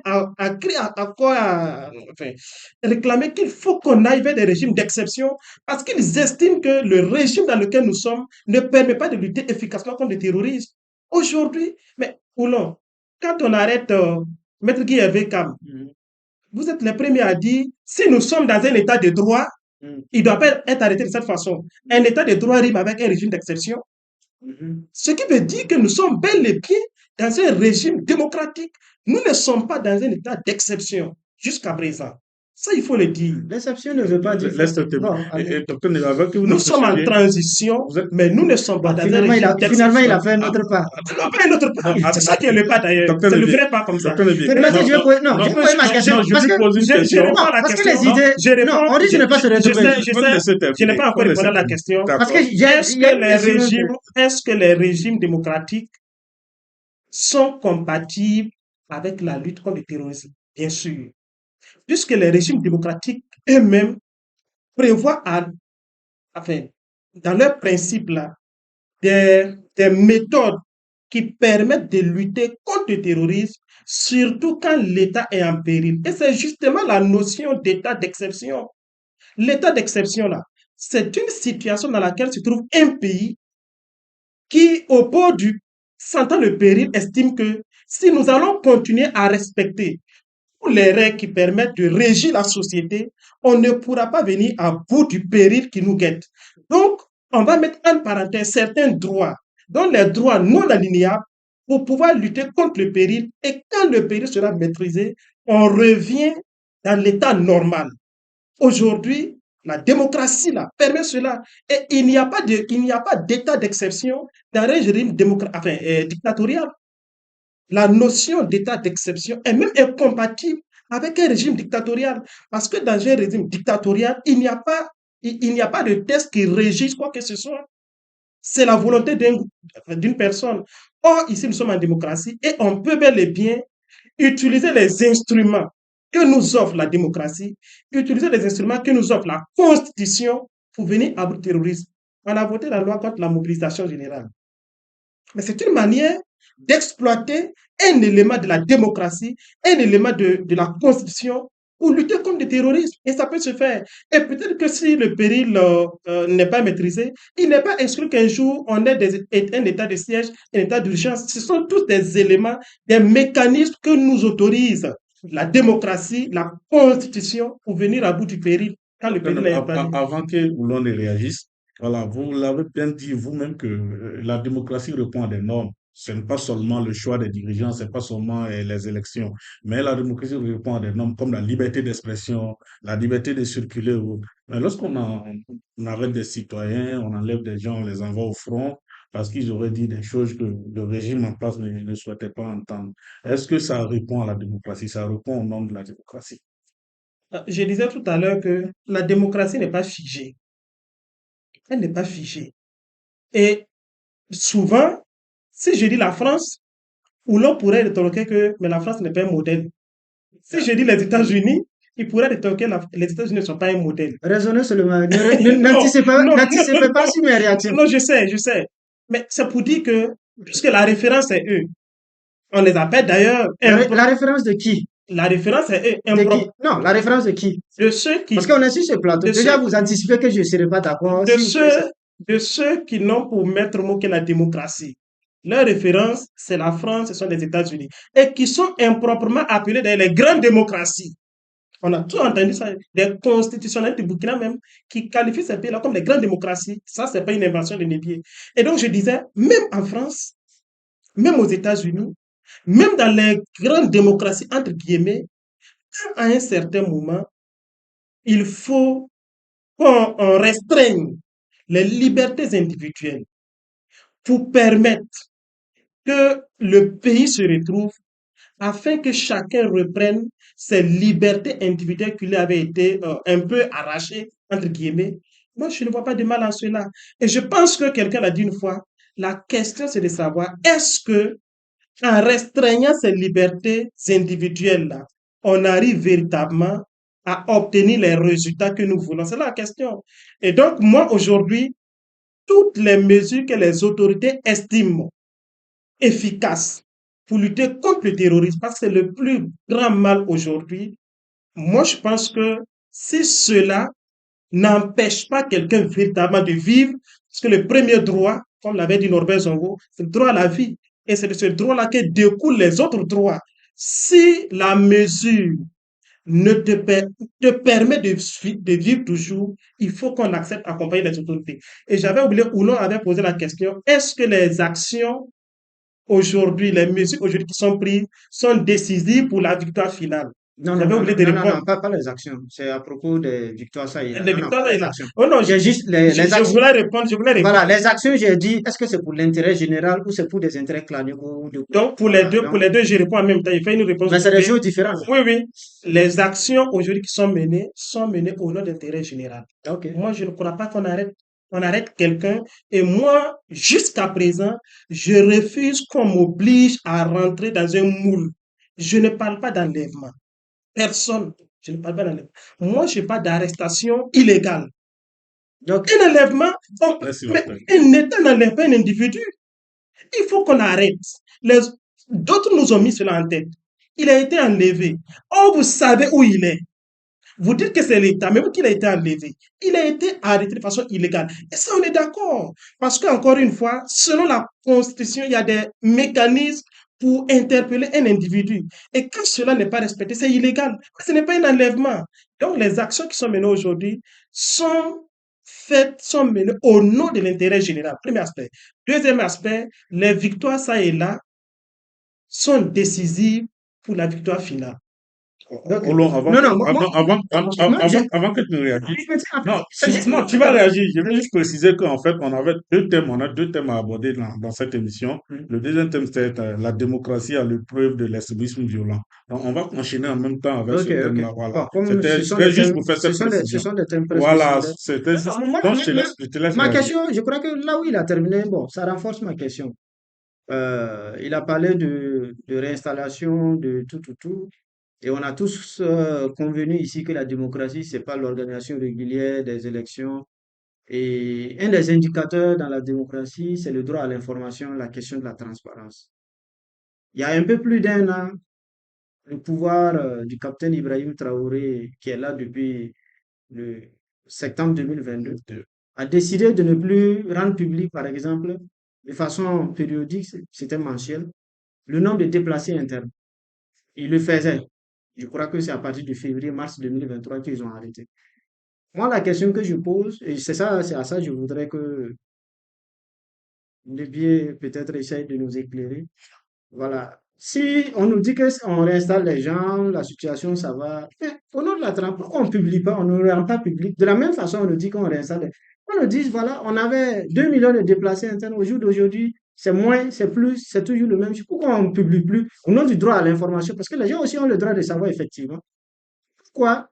Speaker 3: réclamer qu'il faut qu'on aille vers des régimes d'exception parce qu'ils estiment que le régime dans lequel nous sommes ne permet pas de lutter efficacement contre le terrorisme. Aujourd'hui, mais Oulon, quand on arrête Maître Guy Hervé Kam, vous êtes les premiers à dire, si nous sommes dans un état de droit, il ne doit pas être arrêté de cette façon. Un état de droit rime avec un régime d'exception. Ce qui veut dire que nous sommes bel et bien dans un régime démocratique. Nous ne sommes pas dans un état d'exception jusqu'à présent. Ça, il faut le dire.
Speaker 2: L'exception ne veut pas dire.
Speaker 1: Laisse-moi
Speaker 2: Bon,
Speaker 1: terminer.
Speaker 2: allez.
Speaker 1: Et docteur Neva, avec que vous
Speaker 3: Nous
Speaker 1: ne
Speaker 3: sommes en
Speaker 1: précisiez-
Speaker 3: transition,
Speaker 1: vous êtes-
Speaker 3: mais nous ne sommes pas
Speaker 2: Bon,
Speaker 3: dans un
Speaker 2: finalement,
Speaker 3: régime
Speaker 2: finalement, il a
Speaker 3: d'exception.
Speaker 2: fait un autre pas.
Speaker 3: Non, pas un autre pas. C'est ça qui est le pas d'ailleurs.
Speaker 1: Docteur
Speaker 3: C'est le
Speaker 1: Lévy.
Speaker 3: vrai pas comme ça.
Speaker 1: Docteur Lévy.
Speaker 2: Permettez, je vais poser, non,
Speaker 1: non,
Speaker 2: je vais poser ma question.
Speaker 1: non, je
Speaker 2: parce
Speaker 1: lui
Speaker 2: que,
Speaker 1: pose une
Speaker 3: Je
Speaker 1: question.
Speaker 3: réponds à la
Speaker 2: parce que
Speaker 3: question.
Speaker 2: les idées,
Speaker 3: Je réponds.
Speaker 2: non, on dit de ne pas se retrouver.
Speaker 3: Je
Speaker 1: Faut le laisser
Speaker 3: sais,
Speaker 1: terminer.
Speaker 3: je n'ai pas encore
Speaker 1: Faut le
Speaker 3: répondu à la
Speaker 1: laisser
Speaker 3: question.
Speaker 1: terminer.
Speaker 2: Parce que
Speaker 3: Est-ce que les régimes démocratiques sont compatibles avec la lutte contre le terrorisme? Bien sûr. Puisque les régimes démocratiques eux-mêmes prévoient, dans leurs principes là, des méthodes qui permettent de lutter contre le terrorisme, surtout quand l'État est en péril. Et c'est justement la notion d'État d'exception. L'état d'exception, là, c'est une situation dans laquelle se trouve un pays qui, au bord du sentant le péril, estime que si nous allons continuer à respecter tous les règles qui permettent de régir la société, on ne pourra pas venir à bout du péril qui nous guette. Donc, on va mettre en parenthèse certains droits, dont les droits non alinéables, pour pouvoir lutter contre le péril. Et quand le péril sera maîtrisé, on revient dans l'état normal. Aujourd'hui, la démocratie là, permet cela. Et il n'y a pas d'état d'exception dans un régime dictatorial. La notion d'état d'exception est même incompatible avec un régime dictatorial. Parce que dans un régime dictatorial, il n'y a pas de texte qui régisse quoi que ce soit. C'est la volonté d'une personne. Or, ici, nous sommes en démocratie et on peut bel et bien utiliser les instruments que nous offre la démocratie, utiliser les instruments que nous offre la Constitution pour venir à bout du terrorisme. On a voté la loi contre la mobilisation générale. Mais c'est une manière d'exploiter un élément de la démocratie, un élément de la Constitution pour lutter contre le terrorisme. Et ça peut se faire. Et peut-être que si le péril n'est pas maîtrisé, il n'est pas exclu qu'un jour on ait un état de siège, un état d'urgence. Ce sont tous des éléments, des mécanismes que nous autorisent la démocratie, la constitution pour venir à bout du péril quand le péril est installé.
Speaker 1: Avant que l'on ne réagisse, voilà, vous l'avez bien dit vous-même que la démocratie répond à des normes. Ce n'est pas seulement le choix des dirigeants, ce n'est pas seulement les élections, mais la démocratie répond à des normes comme la liberté d'expression, la liberté de circuler. Mais on arrête des citoyens, on enlève des gens, on les envoie au front parce qu'ils auraient dit des choses que le régime en place ne souhaitait pas entendre. Est-ce que ça répond à la démocratie? Ça répond aux normes de la démocratie?
Speaker 3: Je disais tout à l'heure que la démocratie n'est pas figée. Elle n'est pas figée. Et souvent, si je dis la France, où l'on pourrait rétorquer que mais la France n'est pas un modèle. Si je dis les États-Unis, ils pourraient rétorquer les États-Unis ne sont pas un modèle.
Speaker 2: Raisonnez seulement.
Speaker 3: Non, non,
Speaker 2: N'anticipez pas sur mes réactions.
Speaker 3: non, je sais. Mais c'est pour dire que, puisque la référence est eux, on les appelle d'ailleurs,
Speaker 2: La référence de qui?
Speaker 3: la référence est eux,
Speaker 2: De qui? Non, la référence de qui?
Speaker 3: de ceux qui,
Speaker 2: Parce qu'on est sur ce plateau.
Speaker 3: de
Speaker 2: Déjà,
Speaker 3: ceux,
Speaker 2: vous anticipez que je ne serai pas d'accord.
Speaker 3: de
Speaker 2: Si vous faites ça.
Speaker 3: ceux, de ceux qui n'ont pour maître mot que la démocratie. Leur référence, c'est la France, ce sont les États-Unis. Et qui sont improprement appelés dans les grandes démocraties. On a tout entendu ça, des constitutionnels du Burkina même, qui qualifient ces pays-là comme les grandes démocraties. Ça, c'est pas une invention de Nébier. Et donc, je disais, même en France, même aux États-Unis, même dans les grandes démocraties, entre guillemets, à un certain moment, il faut qu'on restreigne les libertés individuelles pour permettre que le pays se retrouve afin que chacun reprenne ses libertés individuelles qui lui avaient été un peu arrachées, entre guillemets. Moi, je ne vois pas de mal en cela. Et je pense que quelqu'un l'a dit une fois, la question c'est de savoir, est-ce que en restreignant ces libertés individuelles-là, on arrive véritablement à obtenir les résultats que nous voulons? C'est la question. Et donc, moi, aujourd'hui, toutes les mesures que les autorités estiment efficaces pour lutter contre le terrorisme, parce que c'est le plus grand mal aujourd'hui, moi, je pense que si cela n'empêche pas quelqu'un véritablement de vivre, parce que le premier droit, comme l'avait dit Norbert Zongo, c'est le droit à la vie. Et c'est de ce droit-là que découlent les autres droits. Si la mesure ne te, te permet de vivre toujours, il faut qu'on accepte d'accompagner les autorités. Et j'avais oublié, où l'on avait posé la question, est-ce que les actions aujourd'hui, les mesures aujourd'hui qui sont prises sont décisives pour la victoire finale?
Speaker 2: Non, non,
Speaker 3: J'avais
Speaker 2: non,
Speaker 3: oublié
Speaker 2: non,
Speaker 3: de
Speaker 2: non, non,
Speaker 3: répondre.
Speaker 2: pas les actions. C'est à propos des victoires, ça y est.
Speaker 3: Les
Speaker 2: Non, non,
Speaker 3: victoires,
Speaker 2: pas
Speaker 3: là,
Speaker 2: les
Speaker 3: là.
Speaker 2: actions.
Speaker 3: Oh non,
Speaker 2: J'ai juste les
Speaker 3: je
Speaker 2: actions.
Speaker 3: voulais répondre, je voulais répondre.
Speaker 2: Voilà, les actions, j'ai dit, est-ce que c'est pour l'intérêt général ou c'est pour des intérêts claniques ou de groupe?
Speaker 3: Donc,
Speaker 2: Voilà,
Speaker 3: pour
Speaker 2: donc,
Speaker 3: les deux, je réponds en même temps. Il fait une réponse
Speaker 2: mais c'est des
Speaker 3: groupée.
Speaker 2: choses différentes.
Speaker 3: Oui, oui. Les actions aujourd'hui qui sont menées au nom d'intérêt général.
Speaker 2: Ok.
Speaker 3: Moi, je ne crois pas on arrête quelqu'un. Et moi, jusqu'à présent, je refuse qu'on m'oblige à rentrer dans un moule. Je ne parle pas d'enlèvement. Personne. Je ne parle pas d'enlèvement. Moi, je parle d'arrestation illégale.
Speaker 2: Donc,
Speaker 3: Un enlèvement,
Speaker 1: Merci,
Speaker 3: mais
Speaker 1: Martin.
Speaker 3: un État n'enlève pas un individu. Il faut qu'on arrête. Les, d'autres nous ont mis cela en tête. Il a été enlevé. Oh, vous savez où il est. Vous dites que c'est l'État, même qu'il a été enlevé. Il a été arrêté de façon illégale. Et ça, on est d'accord. Parce qu'encore une fois, selon la Constitution, il y a des mécanismes pour interpeller un individu. Et quand cela n'est pas respecté, c'est illégal. Ce n'est pas un enlèvement. Donc, les actions qui sont menées aujourd'hui sont faites, sont menées au nom de l'intérêt général. Premier aspect. Deuxième aspect, les victoires, ça et là, sont décisives pour la victoire finale.
Speaker 2: donc,
Speaker 1: Olon,
Speaker 2: non, non, moi,
Speaker 1: avant que tu ne réagisses, non,
Speaker 2: c'est-
Speaker 1: non, tu vas réagir. Je vais juste préciser qu'en fait, on avait deux thèmes, on a deux thèmes à aborder dans cette émission. Le deuxième thème, c'était la démocratie à l'épreuve de l'extrémisme violent. Donc, on va enchaîner en même temps avec
Speaker 2: Ok,
Speaker 1: ce
Speaker 2: ok.
Speaker 1: thème-là. Voilà.
Speaker 2: Bon, comme ce sont
Speaker 1: C'était
Speaker 2: des
Speaker 1: juste
Speaker 2: thèmes,
Speaker 1: pour faire cette
Speaker 2: ce
Speaker 1: précision.
Speaker 2: sont des thèmes presque
Speaker 1: Voilà,
Speaker 2: similaires.
Speaker 1: c'était
Speaker 2: Non,
Speaker 1: juste.
Speaker 2: non, moi,
Speaker 1: Donc, je te laisse
Speaker 2: ma
Speaker 1: réagir.
Speaker 2: question, je crois que là où il a terminé, bon, ça renforce ma question. Il a parlé de réinstallation, de tout, tout, tout. Et on a tous convenu ici que la démocratie, c'est pas l'organisation régulière des élections. Et un des indicateurs dans la démocratie, c'est le droit à l'information, la question de la transparence. Il y a un peu plus d'un an, le pouvoir du capitaine Ibrahim Traoré, qui est là depuis le septembre 2022, a décidé de ne plus rendre public, par exemple, de façon périodique, c'était mensuel, le nombre de déplacés internes. Ils le faisaient. Je crois que c'est à partir de février-mars 2023 qu'ils ont arrêté. Moi, la question que je pose, et c'est ça, c'est à ça que je voudrais que Levier peut-être essaye de nous éclairer. Voilà. Si on nous dit que on réinstalle les gens, la situation, ça va. Mais au nom de la trame, pourquoi on ne publie pas, on ne rend pas public? De la même façon, on nous dit qu'on réinstalle. On nous dit, voilà, on avait 2 millions de déplacés internes. Au jour d'aujourd'hui, c'est moins, c'est plus, c'est toujours le même. Pourquoi on ne publie plus? Au nom du droit à l'information, parce que les gens aussi ont le droit de savoir effectivement. Pourquoi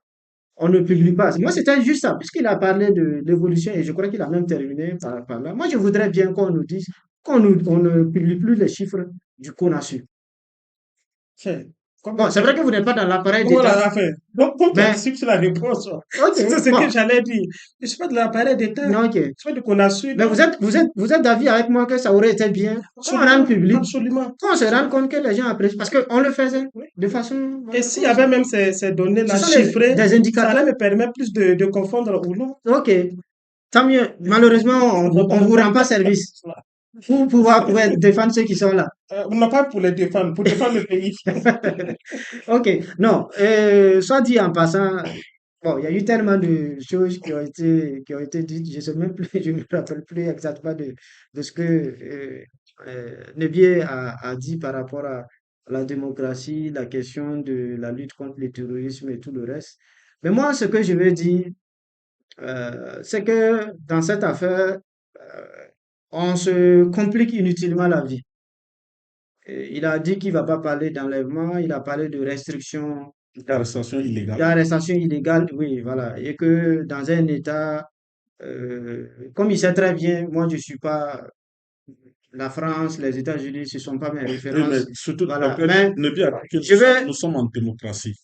Speaker 2: on ne publie pas? Moi, c'était juste ça, puisqu'il a parlé de l'évolution et je crois qu'il a même terminé par là. Moi, je voudrais bien qu'on nous dise on ne publie plus les chiffres du CONASU.
Speaker 3: C'est
Speaker 2: Bon, c'est vrai que vous n'êtes pas dans l'appareil
Speaker 3: comment on
Speaker 2: d'État,
Speaker 3: l'a fait? Donc, pour
Speaker 2: mais
Speaker 3: t'anticiper sur la réponse,
Speaker 2: ok,
Speaker 3: c'est ce
Speaker 2: bon,
Speaker 3: que j'allais dire. Je ne suis pas de l'appareil d'État,
Speaker 2: non, ok.
Speaker 3: je suis pas de qu'on a su,
Speaker 2: Mais
Speaker 3: donc,
Speaker 2: vous êtes d'avis avec moi que ça aurait été bien qu'on rende
Speaker 3: absolument,
Speaker 2: public,
Speaker 3: absolument,
Speaker 2: qu'on se rende
Speaker 3: absolument.
Speaker 2: compte que les gens apprécient, parce qu'on le faisait
Speaker 3: Oui.
Speaker 2: de façon,
Speaker 3: Et
Speaker 2: voilà,
Speaker 3: s'il y avait même ces
Speaker 2: ce
Speaker 3: données-là
Speaker 2: sont
Speaker 3: chiffrées,
Speaker 2: des
Speaker 3: ça allait
Speaker 2: indicateurs.
Speaker 3: me permettre plus de confondre ou non.
Speaker 2: Ok, tant mieux. Malheureusement, on vous rend pas service pour pouvoir défendre ceux qui sont là.
Speaker 3: Non pas pour les défendre, pour défendre le pays.
Speaker 2: Ok, non, soit dit en passant, bon, il y a eu tellement de choses qui ont été dites, je sais même plus, je me rappelle plus exactement de ce que Nebier a dit par rapport à la démocratie, la question de la lutte contre le terrorisme et tout le reste. Mais moi, ce que je veux dire, c'est que dans cette affaire, on se complique inutilement la vie. Il a dit qu'il va pas parler d'enlèvement, il a parlé de restriction,
Speaker 1: L'arrestation illégale.
Speaker 2: d'arrestation illégale, oui, voilà. Et que dans un État, comme il sait très bien, moi je suis pas la France, les États-Unis, ce sont pas mes
Speaker 1: Oui, mais
Speaker 2: références,
Speaker 1: surtout,
Speaker 2: voilà. Mais
Speaker 1: ne bien que
Speaker 2: je vais,
Speaker 1: nous sommes en démocratie.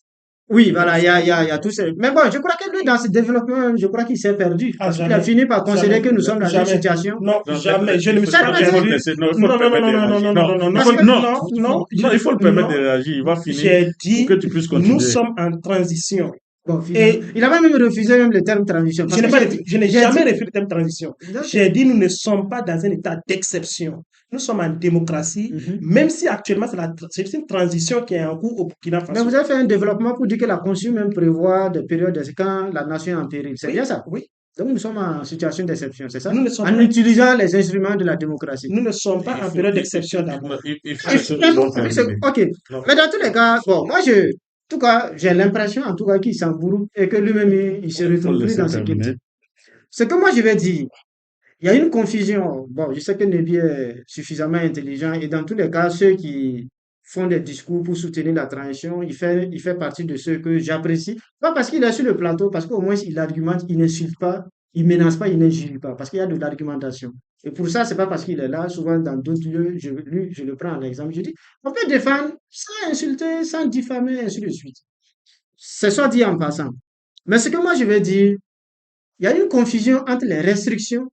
Speaker 2: oui, voilà, il y a tout ça. Mais bon, je crois que lui, dans ce développement, je crois qu'il s'est perdu.
Speaker 3: Ah,
Speaker 2: Parce qu'il a
Speaker 3: jamais,
Speaker 2: fini par considérer
Speaker 3: jamais,
Speaker 2: que nous sommes dans une
Speaker 3: jamais.
Speaker 2: situation.
Speaker 3: Non,
Speaker 1: Non,
Speaker 3: jamais, je ne me suis pas
Speaker 2: Parce que,
Speaker 3: perdu.
Speaker 1: non, il faut
Speaker 3: Non,
Speaker 1: le
Speaker 3: non, non,
Speaker 1: permettre de
Speaker 3: non, non,
Speaker 1: réagir.
Speaker 3: non, non,
Speaker 1: Non,
Speaker 3: non, non,
Speaker 1: il
Speaker 3: non,
Speaker 2: parce
Speaker 1: faut,
Speaker 2: que,
Speaker 1: non,
Speaker 3: non, non,
Speaker 1: non, il faut le permettre de
Speaker 3: non.
Speaker 1: réagir. Il va finir
Speaker 3: J'ai
Speaker 1: pour que
Speaker 3: dit,
Speaker 1: tu puisses
Speaker 3: nous
Speaker 1: continuer.
Speaker 3: sommes en transition.
Speaker 2: bon, finalement,
Speaker 3: Et
Speaker 2: il a même refusé même le terme transition.
Speaker 3: je
Speaker 2: Parce
Speaker 3: n'ai
Speaker 2: que
Speaker 3: pas, je n'ai
Speaker 2: j'ai
Speaker 3: jamais
Speaker 2: dit,
Speaker 3: référé au terme transition.
Speaker 2: ok,
Speaker 3: J'ai dit, nous ne sommes pas dans un état d'exception. Nous sommes en démocratie,
Speaker 2: mhm.
Speaker 3: même si actuellement c'est une transition qui est en cours au Burkina
Speaker 2: Mais vous
Speaker 3: Faso.
Speaker 2: avez fait un développement pour dire que la Constitution même prévoit des périodes quand la nation est en péril. C'est bien
Speaker 3: Oui,
Speaker 2: ça.
Speaker 3: oui.
Speaker 2: Donc nous sommes en situation d'exception, c'est ça?
Speaker 3: Nous ne sommes
Speaker 2: En
Speaker 3: pas,
Speaker 2: utilisant les instruments de la démocratie.
Speaker 3: nous ne sommes pas
Speaker 1: Il
Speaker 3: en
Speaker 1: faut,
Speaker 3: période d'exception d'abord.
Speaker 1: il faut
Speaker 2: Ah,
Speaker 1: laisser les gens terminer.
Speaker 2: ok.
Speaker 1: Non,
Speaker 2: Mais dans tous les cas, bon, moi en tout cas, j'ai l'impression en tout cas qu'il s'embrouille et que lui-même il se
Speaker 1: il faut le
Speaker 2: retrouve plus
Speaker 1: laisser
Speaker 2: dans ce qu'il
Speaker 1: terminer.
Speaker 2: dit. Ce que moi je vais dire, il y a une confusion. Bon, je sais que Nebi est suffisamment intelligent et dans tous les cas, ceux qui font des discours pour soutenir la transition, il fait partie de ceux que j'apprécie. Pas parce qu'il est sur le plateau, parce qu'au moins il argumente, il n'insulte pas, il menace pas, il n'injure pas, parce qu'il y a de l'argumentation. Et pour ça, c'est pas parce qu'il est là, souvent dans d'autres lieux, je le prends en exemple, je dis, on peut défendre sans insulter, sans diffamer, ainsi de suite. C'est soit dit en passant. Mais ce que moi je veux dire, il y a une confusion entre les restrictions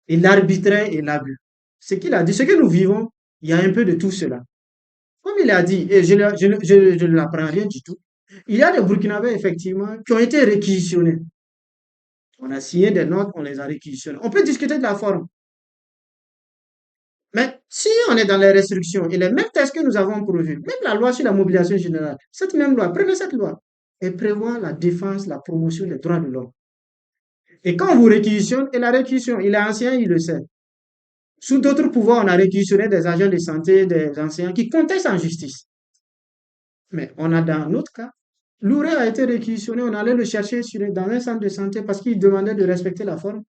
Speaker 2: et l'arbitraire et l'abus. Ce qu'il a dit, ce que nous vivons, il y a un peu de tout cela. Comme il a dit, et je ne l'apprends rien du tout, il y a des Burkinabés, effectivement, qui ont été réquisitionnés. On a signé des notes, on les a réquisitionnés. On peut discuter de la forme. Mais si on est dans les restrictions et les mêmes textes que nous avons prévus, même la loi sur la mobilisation générale, cette même loi, prenez cette loi, elle prévoit la défense, la promotion des droits de l'homme. Et quand on vous réquisitionne, et la réquisition, il est ancien, il le sait. Sous d'autres pouvoirs, on a réquisitionné des agents de santé, des enseignants qui contestent en justice. Mais on a dans notre cas, Louré a été réquisitionné, on allait le chercher dans un centre de santé parce qu'il demandait de respecter la forme.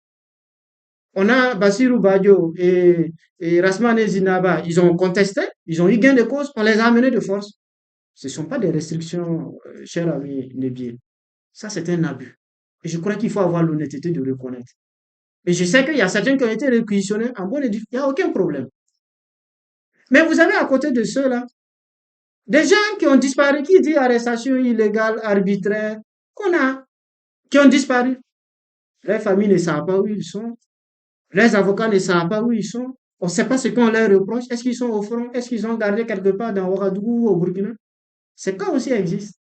Speaker 2: On a Bassirou Badio et Rasmane Zinaba, ils ont contesté, ils ont eu gain de cause, on les a amenés de force. Ce ne sont pas des restrictions, cher ami Nebiel. Ça, c'est un abus. Et je crois qu'il faut avoir l'honnêteté de reconnaître. Et je sais qu'il y a certains qui ont été réquisitionnés en bonne et due, il n'y a aucun problème. Mais vous avez à côté de ceux-là, des gens qui ont disparu, qui dit arrestation illégale, arbitraire, qu'on a, qui ont disparu. Les familles ne savent pas où ils sont. Les avocats ne savent pas où ils sont. On ne sait pas ce qu'on leur reproche. Est-ce qu'ils sont au front? Est-ce qu'ils ont gardé quelque part dans Ouagadougou ou au Burkina? Ces cas aussi existent.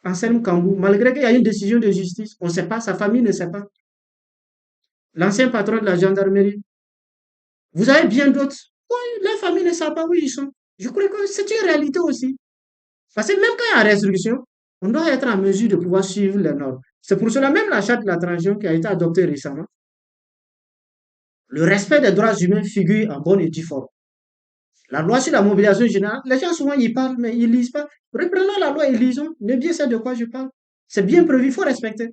Speaker 2: Anselme Kambou, malgré qu'il y a une décision de justice, on ne sait pas, sa famille ne sait pas. L'ancien patron de la gendarmerie. Vous avez bien d'autres. Oui, leur famille ne sait pas où ils sont. Je crois que c'est une réalité aussi. Parce que même quand il y a restriction, on doit être en mesure de pouvoir suivre les normes. C'est pour cela même la charte de la transition qui a été adoptée récemment. Le respect des droits humains figure en bonne et due forme. La loi sur la mobilisation générale, les gens souvent y parlent, mais ils lisent pas. Reprenons la loi et lisons. Ne bien c'est de quoi je parle. C'est bien prévu, il faut respecter.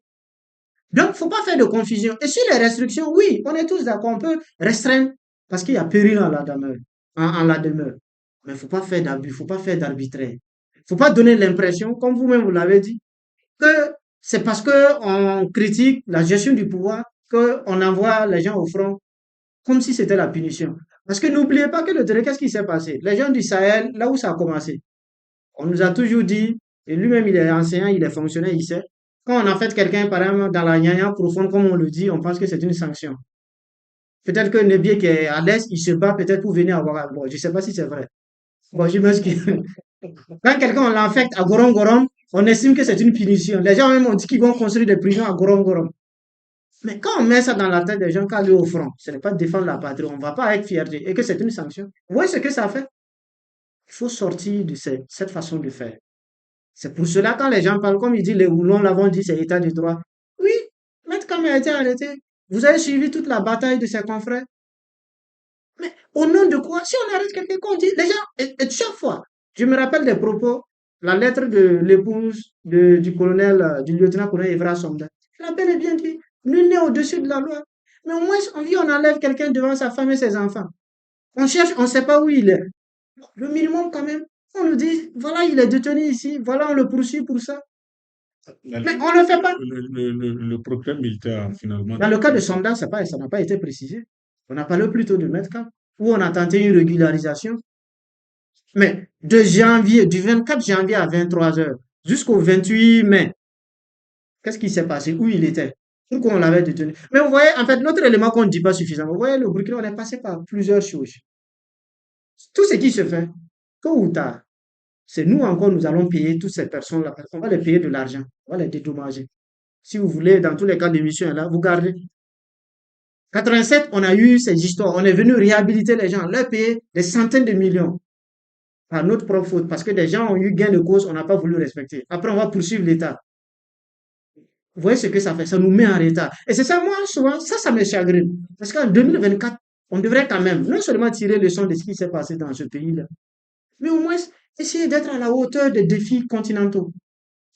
Speaker 2: Donc, faut pas faire de confusion. Et sur les restrictions, oui, on est tous d'accord, on peut restreindre parce qu'il y a péril en la demeure. En la demeure. Mais faut pas faire d'abus, faut pas faire d'arbitraire. Faut pas donner l'impression, comme vous-même vous l'avez dit, que c'est parce que on critique la gestion du pouvoir qu'on envoie les gens au front comme si c'était la punition. Parce que n'oubliez pas que le terrain, qu'est-ce qui s'est passé? Les gens du Sahel, là où ça a commencé, on nous a toujours dit, et lui-même il est enseignant, il est fonctionnaire, il sait, quand on a fait quelqu'un, par exemple, dans la gnagna profonde, comme on le dit, on pense que c'est une sanction. Peut-être que Nebié qui est à l'Est, il se bat peut-être pour venir avoir. Bon, je ne sais pas si c'est vrai. Bon, je m'excuse. Quand quelqu'un on l'infecte à Gorom Gorom, on estime que c'est une punition. Les gens même ont dit qu'ils vont construire des prisons à Gorom Gorom. Mais quand on met ça dans la tête des gens, quand aller au front, ce n'est pas défendre la patrie, on ne va pas avec fierté et que c'est une sanction. Vous voyez ce que ça fait? Il faut sortir de cette façon de faire. C'est pour cela, quand les gens parlent, comme ils disent, les Houlons l'avons dit, c'est état de droit. Oui, Maître Kam a été arrêté. Vous avez suivi toute la bataille de ses confrères. Mais au nom de quoi? Si on arrête quelqu'un, qu'on dit, les gens, et chaque fois, je me rappelle des propos, la lettre de l'épouse du colonel, du lieutenant-colonel Evra Somda. Il a bel et bien dit, nul n'est au-dessus de la loi. Mais au moins, on vit, on enlève quelqu'un devant sa femme et ses enfants. On cherche, on ne sait pas où il est. Le minimum quand même. On nous dit, voilà, il est détenu ici, voilà, on le poursuit pour ça.
Speaker 1: Mais
Speaker 2: Mais on ne le fait pas.
Speaker 1: le procureur militaire, finalement,
Speaker 2: Dans le cas de Somda, ça n'a pas été précisé. On a parlé plutôt de Metcalf, où on a tenté une régularisation. Mais du 24 janvier à 23 heures jusqu'au 28 mai, qu'est-ce qui s'est passé? Où il était? Pourquoi on l'avait détenu? Mais vous voyez, en fait, l'autre élément qu'on ne dit pas suffisamment, vous voyez, le Burkina, on est passé par plusieurs choses. Tout ce qui se fait, tôt ou tard, c'est nous encore, nous allons payer toutes ces personnes-là. On va les payer de l'argent, on va les dédommager. Si vous voulez, dans tous les cas d'émission, là, vous gardez. 87, on a eu ces histoires. On est venu réhabiliter les gens, leur payer des centaines de millions par notre propre faute, parce que des gens ont eu gain de cause, on n'a pas voulu respecter. Après, on va poursuivre l'État. Vous voyez ce que ça fait? Ça nous met en retard. Et c'est ça, moi, souvent, ça me chagrine. Parce qu'en 2024, on devrait quand même non seulement tirer leçon de ce qui s'est passé dans ce pays-là, mais au moins essayer d'être à la hauteur des défis continentaux.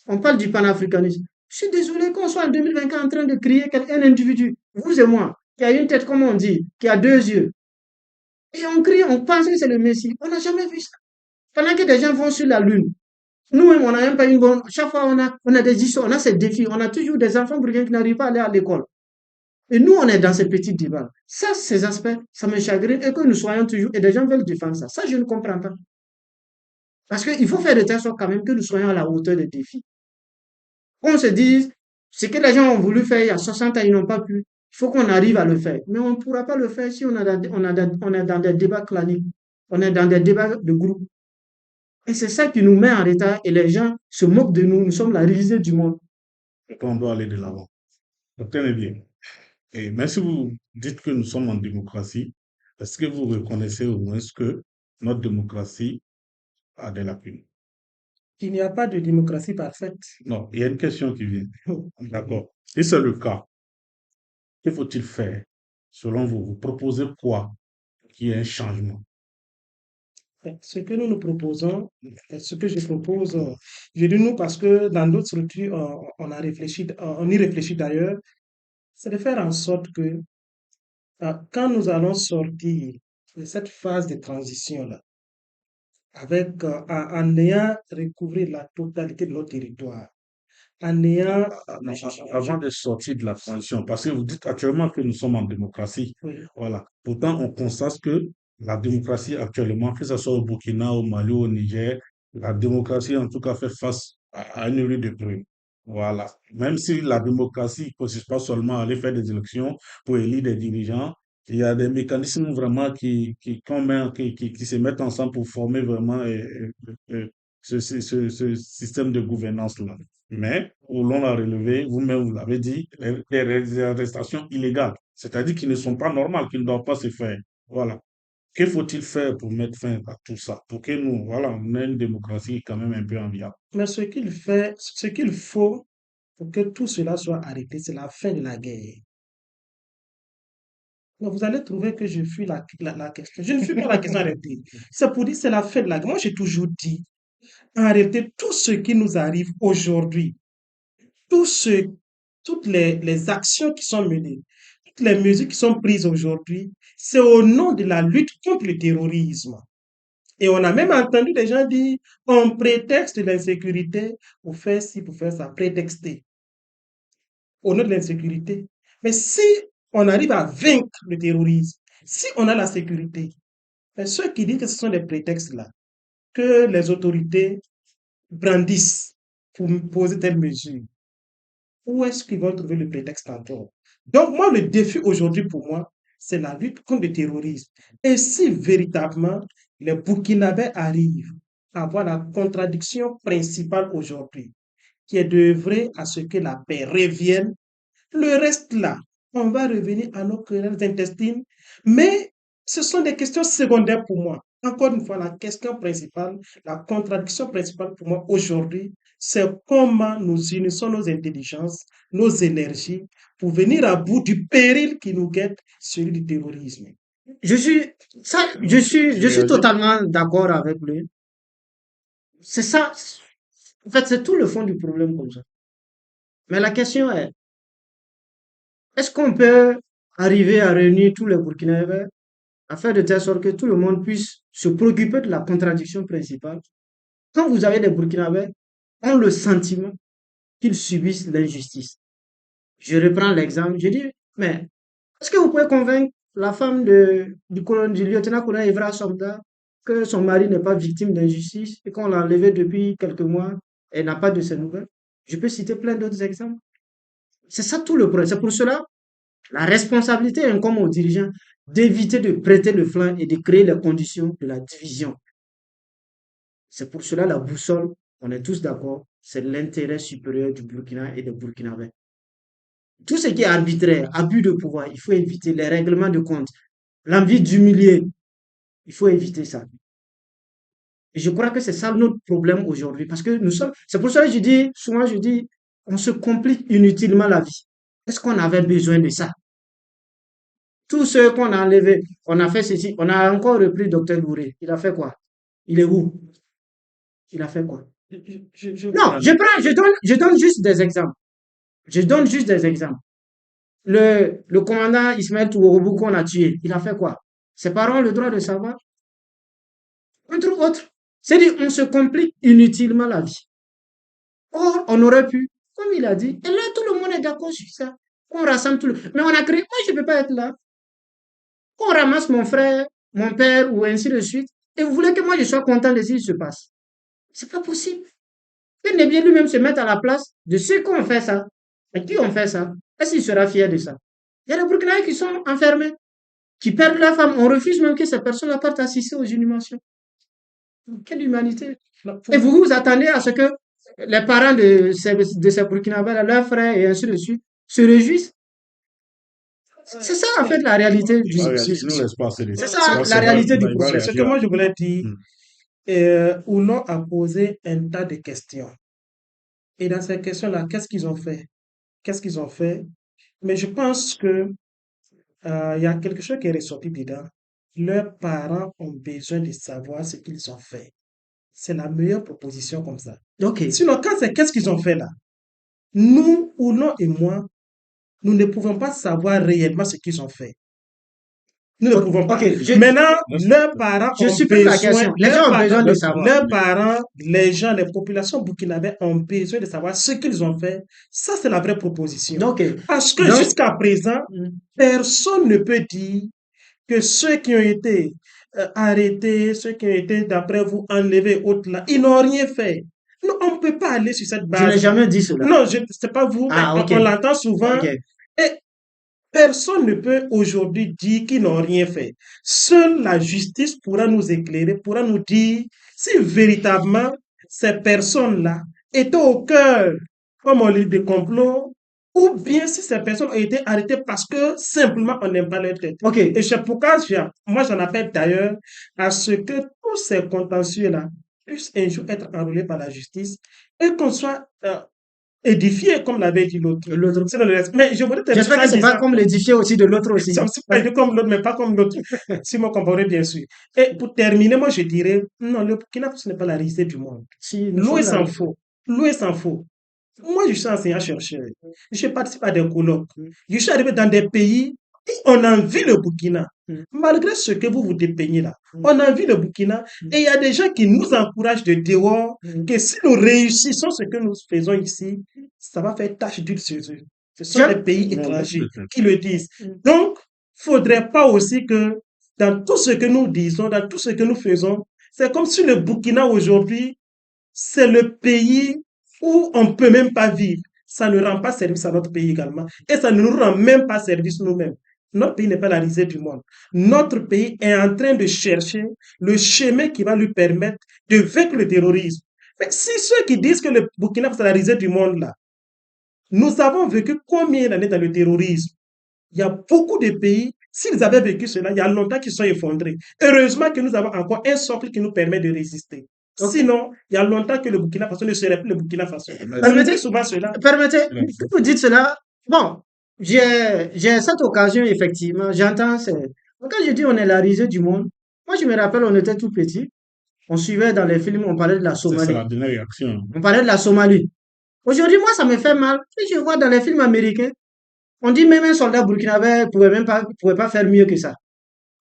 Speaker 2: On parle du panafricanisme. Je suis désolé qu'on soit en 2024 en train de crier un individu, vous et moi, qui a une tête, comme on dit, qui a deux yeux. Et on crie, on pense que c'est le Messie. On n'a jamais vu ça. Pendant que des gens vont sur la Lune. Nous-mêmes, on n'a même pas une bonne. Chaque fois, on a des histoires, on a ces défis. On a toujours des enfants burkinabés qui n'arrivent pas à aller à l'école. Et nous, on est dans ces petits débats. Ça, ces aspects, ça me chagrine et que nous soyons toujours. Et des gens veulent défendre ça. Ça, je ne comprends pas. Parce qu'il faut faire de telle sorte quand même que nous soyons à la hauteur des défis. Qu'on se dise, ce que les gens ont voulu faire il y a 60 ans, ils n'ont pas pu. Il faut qu'on arrive à le faire. Mais on ne pourra pas le faire si on est dans des débats claniques. On est dans des débats de groupe. Et c'est ça qui nous met en retard et les gens se moquent de nous. Nous sommes la risée du monde.
Speaker 1: et qu'on doit aller de l'avant. Tenez bien. Et même si vous dites que nous sommes en démocratie, est-ce que vous reconnaissez au moins que notre démocratie a des lacunes?
Speaker 3: Il n'y a pas de démocratie parfaite.
Speaker 1: Non, il y a une question qui vient. D'accord. Si c'est le cas, que faut-il faire selon vous? Vous proposez quoi pour qu'il y ait un changement?
Speaker 3: Ce que nous nous proposons, ce que je propose, je dis nous parce que dans d'autres structures, on a réfléchi, on y réfléchit d'ailleurs, c'est de faire en sorte que quand nous allons sortir de cette phase de transition-là, avec, en ayant recouvré la totalité de notre territoire, en ayant,
Speaker 1: Avant de sortir de la transition, parce que vous dites actuellement que nous sommes en démocratie.
Speaker 3: oui,
Speaker 1: Voilà. Pourtant, on constate que la démocratie actuellement, que ce soit au Burkina, au Mali, au Niger, la démocratie en tout cas fait face à une rue de près. Voilà. Même si la démocratie ne consiste pas seulement à aller faire des élections pour élire des dirigeants, il y a des mécanismes vraiment qui se mettent ensemble pour former vraiment ce système de gouvernance-là. Mais, où l'on l'a relevé, vous-même vous l'avez dit, les arrestations illégales, c'est-à-dire qui ne sont pas normales, qui ne doivent pas se faire. Voilà. Que faut-il faire pour mettre fin à tout ça? Pour que nous, voilà, on ait une démocratie quand même un peu enviable.
Speaker 3: Mais ce qu'il faut pour que tout cela soit arrêté, c'est la fin de la guerre. Mais vous allez trouver que je fuis la question. Je ne fuis pas la question arrêtée. C'est pour dire c'est la fin de la guerre. Moi, j'ai toujours dit, en réalité, tout ce qui nous arrive aujourd'hui, tout ce, toutes les actions qui sont menées, toutes les mesures qui sont prises aujourd'hui, c'est au nom de la lutte contre le terrorisme. Et on a même entendu des gens dire, on prétexte l'insécurité pour faire ci, pour faire ça, prétexter au nom de l'insécurité. Mais si on arrive à vaincre le terrorisme, si on a la sécurité, mais ceux qui disent que ce sont des prétextes là, que les autorités brandissent pour poser telle mesure, où est-ce qu'ils vont trouver le prétexte encore? Donc moi, le défi aujourd'hui pour moi, c'est la lutte contre le terrorisme. Et si véritablement les Burkinabés arrivent à avoir la contradiction principale aujourd'hui, qui est d'œuvrer à ce que la paix revienne, le reste là, on va revenir à nos querelles intestines, mais ce sont des questions secondaires pour moi. Encore une fois, la question principale, la contradiction principale pour moi aujourd'hui, c'est comment nous unissons nos intelligences, nos énergies pour venir à bout du péril qui nous guette, celui du terrorisme.
Speaker 2: Je suis totalement d'accord avec lui. C'est ça. En fait, c'est tout le fond du problème comme ça. Mais la question est-ce qu'on peut arriver à réunir tous les Burkinabés à faire de telle sorte que tout le monde puisse se préoccuper de la contradiction principale? Quand vous avez des Burkinabés, ont le sentiment qu'ils subissent l'injustice. Je reprends l'exemple. Je dis, mais est-ce que vous pouvez convaincre la femme du lieutenant-colonel Evra Somda que son mari n'est pas victime d'injustice et qu'on l'a enlevé depuis quelques mois et n'a pas de ses nouvelles? Je peux citer plein d'autres exemples. C'est ça tout le problème. C'est pour cela, la responsabilité incombe aux dirigeants d'éviter de prêter le flanc et de créer les conditions de la division. C'est pour cela la boussole, on est tous d'accord, c'est l'intérêt supérieur du Burkina et des Burkinabés. Tout ce qui est arbitraire, abus de pouvoir, il faut éviter les règlements de compte, l'envie d'humilier, il faut éviter ça. Et je crois que c'est ça notre problème aujourd'hui, parce que c'est pour ça que souvent je dis, on se complique inutilement la vie. Est-ce qu'on avait besoin de ça? Tous ceux qu'on a enlevés, on a fait ceci, on a encore repris Dr Gouré. Il a fait quoi? Il est où? Il a fait quoi? Non, je donne juste des exemples. Je donne juste des exemples. Le commandant Ismaël Touroubou qu'on a tué, il a fait quoi? Ses parents ont le droit de savoir. Entre autres. C'est-à-dire, on se complique inutilement la vie. Or, on aurait pu, comme il a dit, et là, tout le monde est d'accord sur ça. On rassemble tout le monde. Mais on a créé, moi, je ne peux pas être là. On ramasse mon frère, mon père, ou ainsi de suite. Et vous voulez que moi, je sois content de ce qui se passe. C'est pas possible. Que Nebien lui-même se mette à la place de ceux qui ont fait ça. Et qui ont fait ça? Est-ce qu'il sera fier de ça? Il y a des Burkinabés qui sont enfermés, qui perdent leur femme. On refuse même que ces personnes partent assister aux inhumations. Quelle humanité! Et vous vous attendez à ce que les parents de ces Burkinabés, leurs frères et ainsi de suite, se réjouissent? C'est ça, en fait, la réalité du
Speaker 1: C'est
Speaker 2: ça, la réalité du problème.
Speaker 3: Ce que moi, je voulais dire, Oulon a posé un tas de questions. Et dans ces questions-là, qu'est-ce qu'ils ont fait? Qu'est-ce qu'ils ont fait? Mais je pense que il y a quelque chose qui est ressorti dedans. Leurs parents ont besoin de savoir ce qu'ils ont fait. C'est la meilleure proposition comme ça.
Speaker 2: Ok.
Speaker 3: Sinon, quand c'est qu'est-ce qu'ils ont fait là? Nous, Oulon et moi, nous ne pouvons pas savoir réellement ce qu'ils ont fait. Nous ne pouvons pas. Maintenant, leurs parents ont besoin,
Speaker 2: les gens ont besoin de savoir.
Speaker 3: Leurs parents, les gens, les populations burkinabées ont besoin de savoir ce qu'ils ont fait. Ça, c'est la vraie proposition. Parce que jusqu'à présent, personne ne peut dire que ceux qui ont été arrêtés, ceux qui ont été, d'après vous, enlevés, autres là, ils n'ont rien fait. Non, on ne peut pas aller sur cette base.
Speaker 2: Je n'ai jamais dit cela.
Speaker 3: Non, c'est pas vous, mais on l'entend souvent. Et personne ne peut aujourd'hui dire qu'ils n'ont rien fait. Seule la justice pourra nous éclairer, pourra nous dire si véritablement ces personnes-là étaient au cœur, comme on dit, des complots, ou bien si ces personnes ont été arrêtées parce que simplement on n'aime pas leur tête.
Speaker 2: Ok,
Speaker 3: Et c'est pourquoi moi j'en appelle d'ailleurs à ce que tous ces contentieux-là puissent un jour être enrôlés par la justice et qu'on soit édifié, comme l'avait dit l'autre.
Speaker 2: l'autre.
Speaker 3: C'est le reste. Mais je voudrais terminer
Speaker 2: J'espère
Speaker 3: en
Speaker 2: que c'est pas
Speaker 3: disant,
Speaker 2: comme l'édifié aussi de l'autre aussi.
Speaker 3: c'est aussi pas dit comme l'autre, mais pas comme l'autre. Si vous comprenez bien sûr. Et pour terminer, moi je dirais, non, le Burkina Faso n'est pas la risée du monde.
Speaker 2: Si nous
Speaker 3: Loué
Speaker 2: sommes là.
Speaker 3: s'en faut. Loué s'en faut. Moi, je suis enseignant-chercheur. Je participe à des colloques. Je suis arrivé dans des pays où on envie le Burkina. Malgré ce que vous vous dépeignez là, on envie le Burkina. Et il y a des gens qui nous encouragent de dehors que si nous réussissons ce que nous faisons ici, ça va faire tache d'huile sur eux. Ce sont
Speaker 2: Je-
Speaker 3: des pays
Speaker 1: Non,
Speaker 3: étrangers
Speaker 1: peut-être.
Speaker 3: qui le disent. Donc, faudrait pas aussi que dans tout ce que nous disons, dans tout ce que nous faisons, c'est comme si le Burkina aujourd'hui, c'est le pays où on peut même pas vivre. Ça ne rend pas service à notre pays également. Et ça ne nous rend même pas service nous-mêmes. Notre pays n'est pas la risée du monde. Notre pays est en train de chercher le chemin qui va lui permettre de vaincre le terrorisme. Mais si ceux qui disent que le Burkina Faso est la risée du monde là, nous avons vécu combien d'années dans le terrorisme? Il y a beaucoup de pays, s'ils avaient vécu cela, il y a longtemps qu'ils sont effondrés. Heureusement que nous avons encore un socle qui nous permet de résister.
Speaker 2: Ok.
Speaker 3: Sinon, il y a longtemps que le Burkina Faso ne serait plus le Burkina Faso.
Speaker 1: Mais
Speaker 3: On nous dit souvent cela.
Speaker 2: Permettez,
Speaker 1: Ouais.
Speaker 2: quand vous dites cela, bon, j'ai cette occasion, effectivement, j'entends, quand je dis on est la risée du monde, moi je me rappelle, on était tout petit, on suivait dans les films, on parlait de la
Speaker 1: c'est
Speaker 2: Somalie,
Speaker 1: la dernière réaction.
Speaker 2: on parlait de la Somalie. Aujourd'hui, moi, ça me fait mal. Puis je vois dans les films américains, on dit même un soldat burkinabé pouvait pas faire mieux que ça.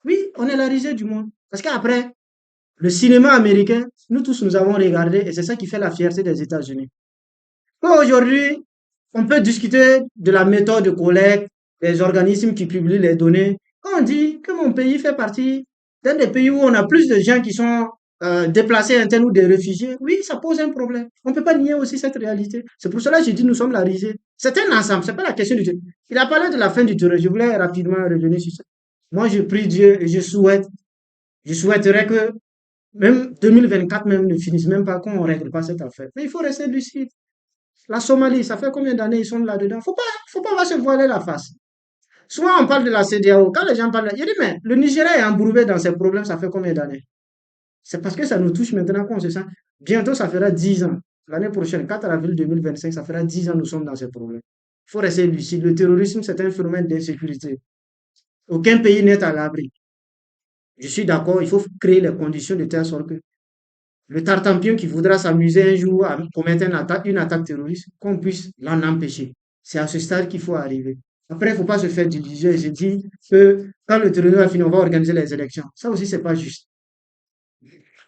Speaker 2: Oui, on est la risée du monde. Parce qu'après, le cinéma américain, nous tous, nous avons regardé, et c'est ça qui fait la fierté des États-Unis. Aujourd'hui, on peut discuter de la méthode de collecte, des organismes qui publient les données. Quand on dit que mon pays fait partie d'un des pays où on a plus de gens qui sont déplacés internes ou des réfugiés, oui, ça pose un problème. On ne peut pas nier aussi cette réalité. C'est pour cela que j'ai dit nous sommes la risée. C'est un ensemble, c'est pas la question du tout. Il a parlé de la fin du terrorisme. Je voulais rapidement revenir sur ça. Moi, je prie Dieu et je souhaiterais que même 2024 même ne finisse même pas qu'on ne règle pas cette affaire. Mais il faut rester lucide. La Somalie, ça fait combien d'années ils sont là-dedans? Faut pas se voiler la face. Souvent, on parle de la CEDEAO. Quand les gens parlent, il dit, mais le Nigeria est embourbé dans ses problèmes, ça fait combien d'années? C'est parce que ça nous touche maintenant qu'on se sent. Bientôt, ça fera 10 ans. L'année prochaine, 4 avril 2025, ça fera 10 ans nous sommes dans ces problèmes. Il faut rester lucide. Le terrorisme, c'est un phénomène d'insécurité. Aucun pays n'est à l'abri. Je suis d'accord, il faut créer les conditions de telle sorte que le tartampion qui voudra s'amuser un jour à commettre une attaque terroriste, qu'on puisse l'en empêcher. C'est à ce stade qu'il faut arriver. Après, il ne faut pas se faire d'illusions. Je dis que quand le terrorisme va finir, on va organiser les élections. Ça aussi, c'est pas juste.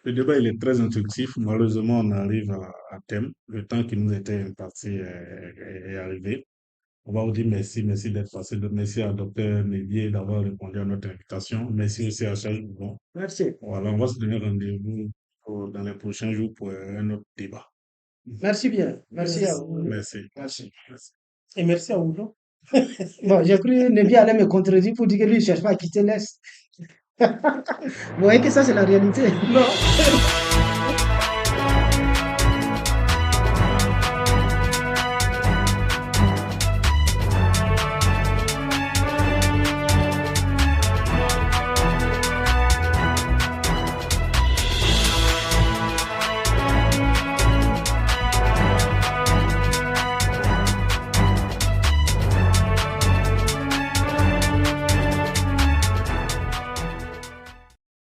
Speaker 1: Le débat, il est très instructif. Malheureusement, on arrive à terme. Le temps qui nous était imparti est arrivé. On va vous dire merci, merci d'être passé. Merci à Dr Névier d'avoir répondu à notre invitation. Merci aussi à Charles Boubon.
Speaker 2: Merci.
Speaker 1: Voilà, on va se donner rendez-vous dans les prochains jours pour un autre débat.
Speaker 3: Merci bien. Merci à vous.
Speaker 1: Merci.
Speaker 3: Merci.
Speaker 1: Merci.
Speaker 3: Et merci à vous.
Speaker 2: Bon, j'ai cru Nebi allait me contredire pour dire que lui, il ne cherche pas à quitter l'Est. Vous voyez que ça, c'est la réalité.
Speaker 3: Non.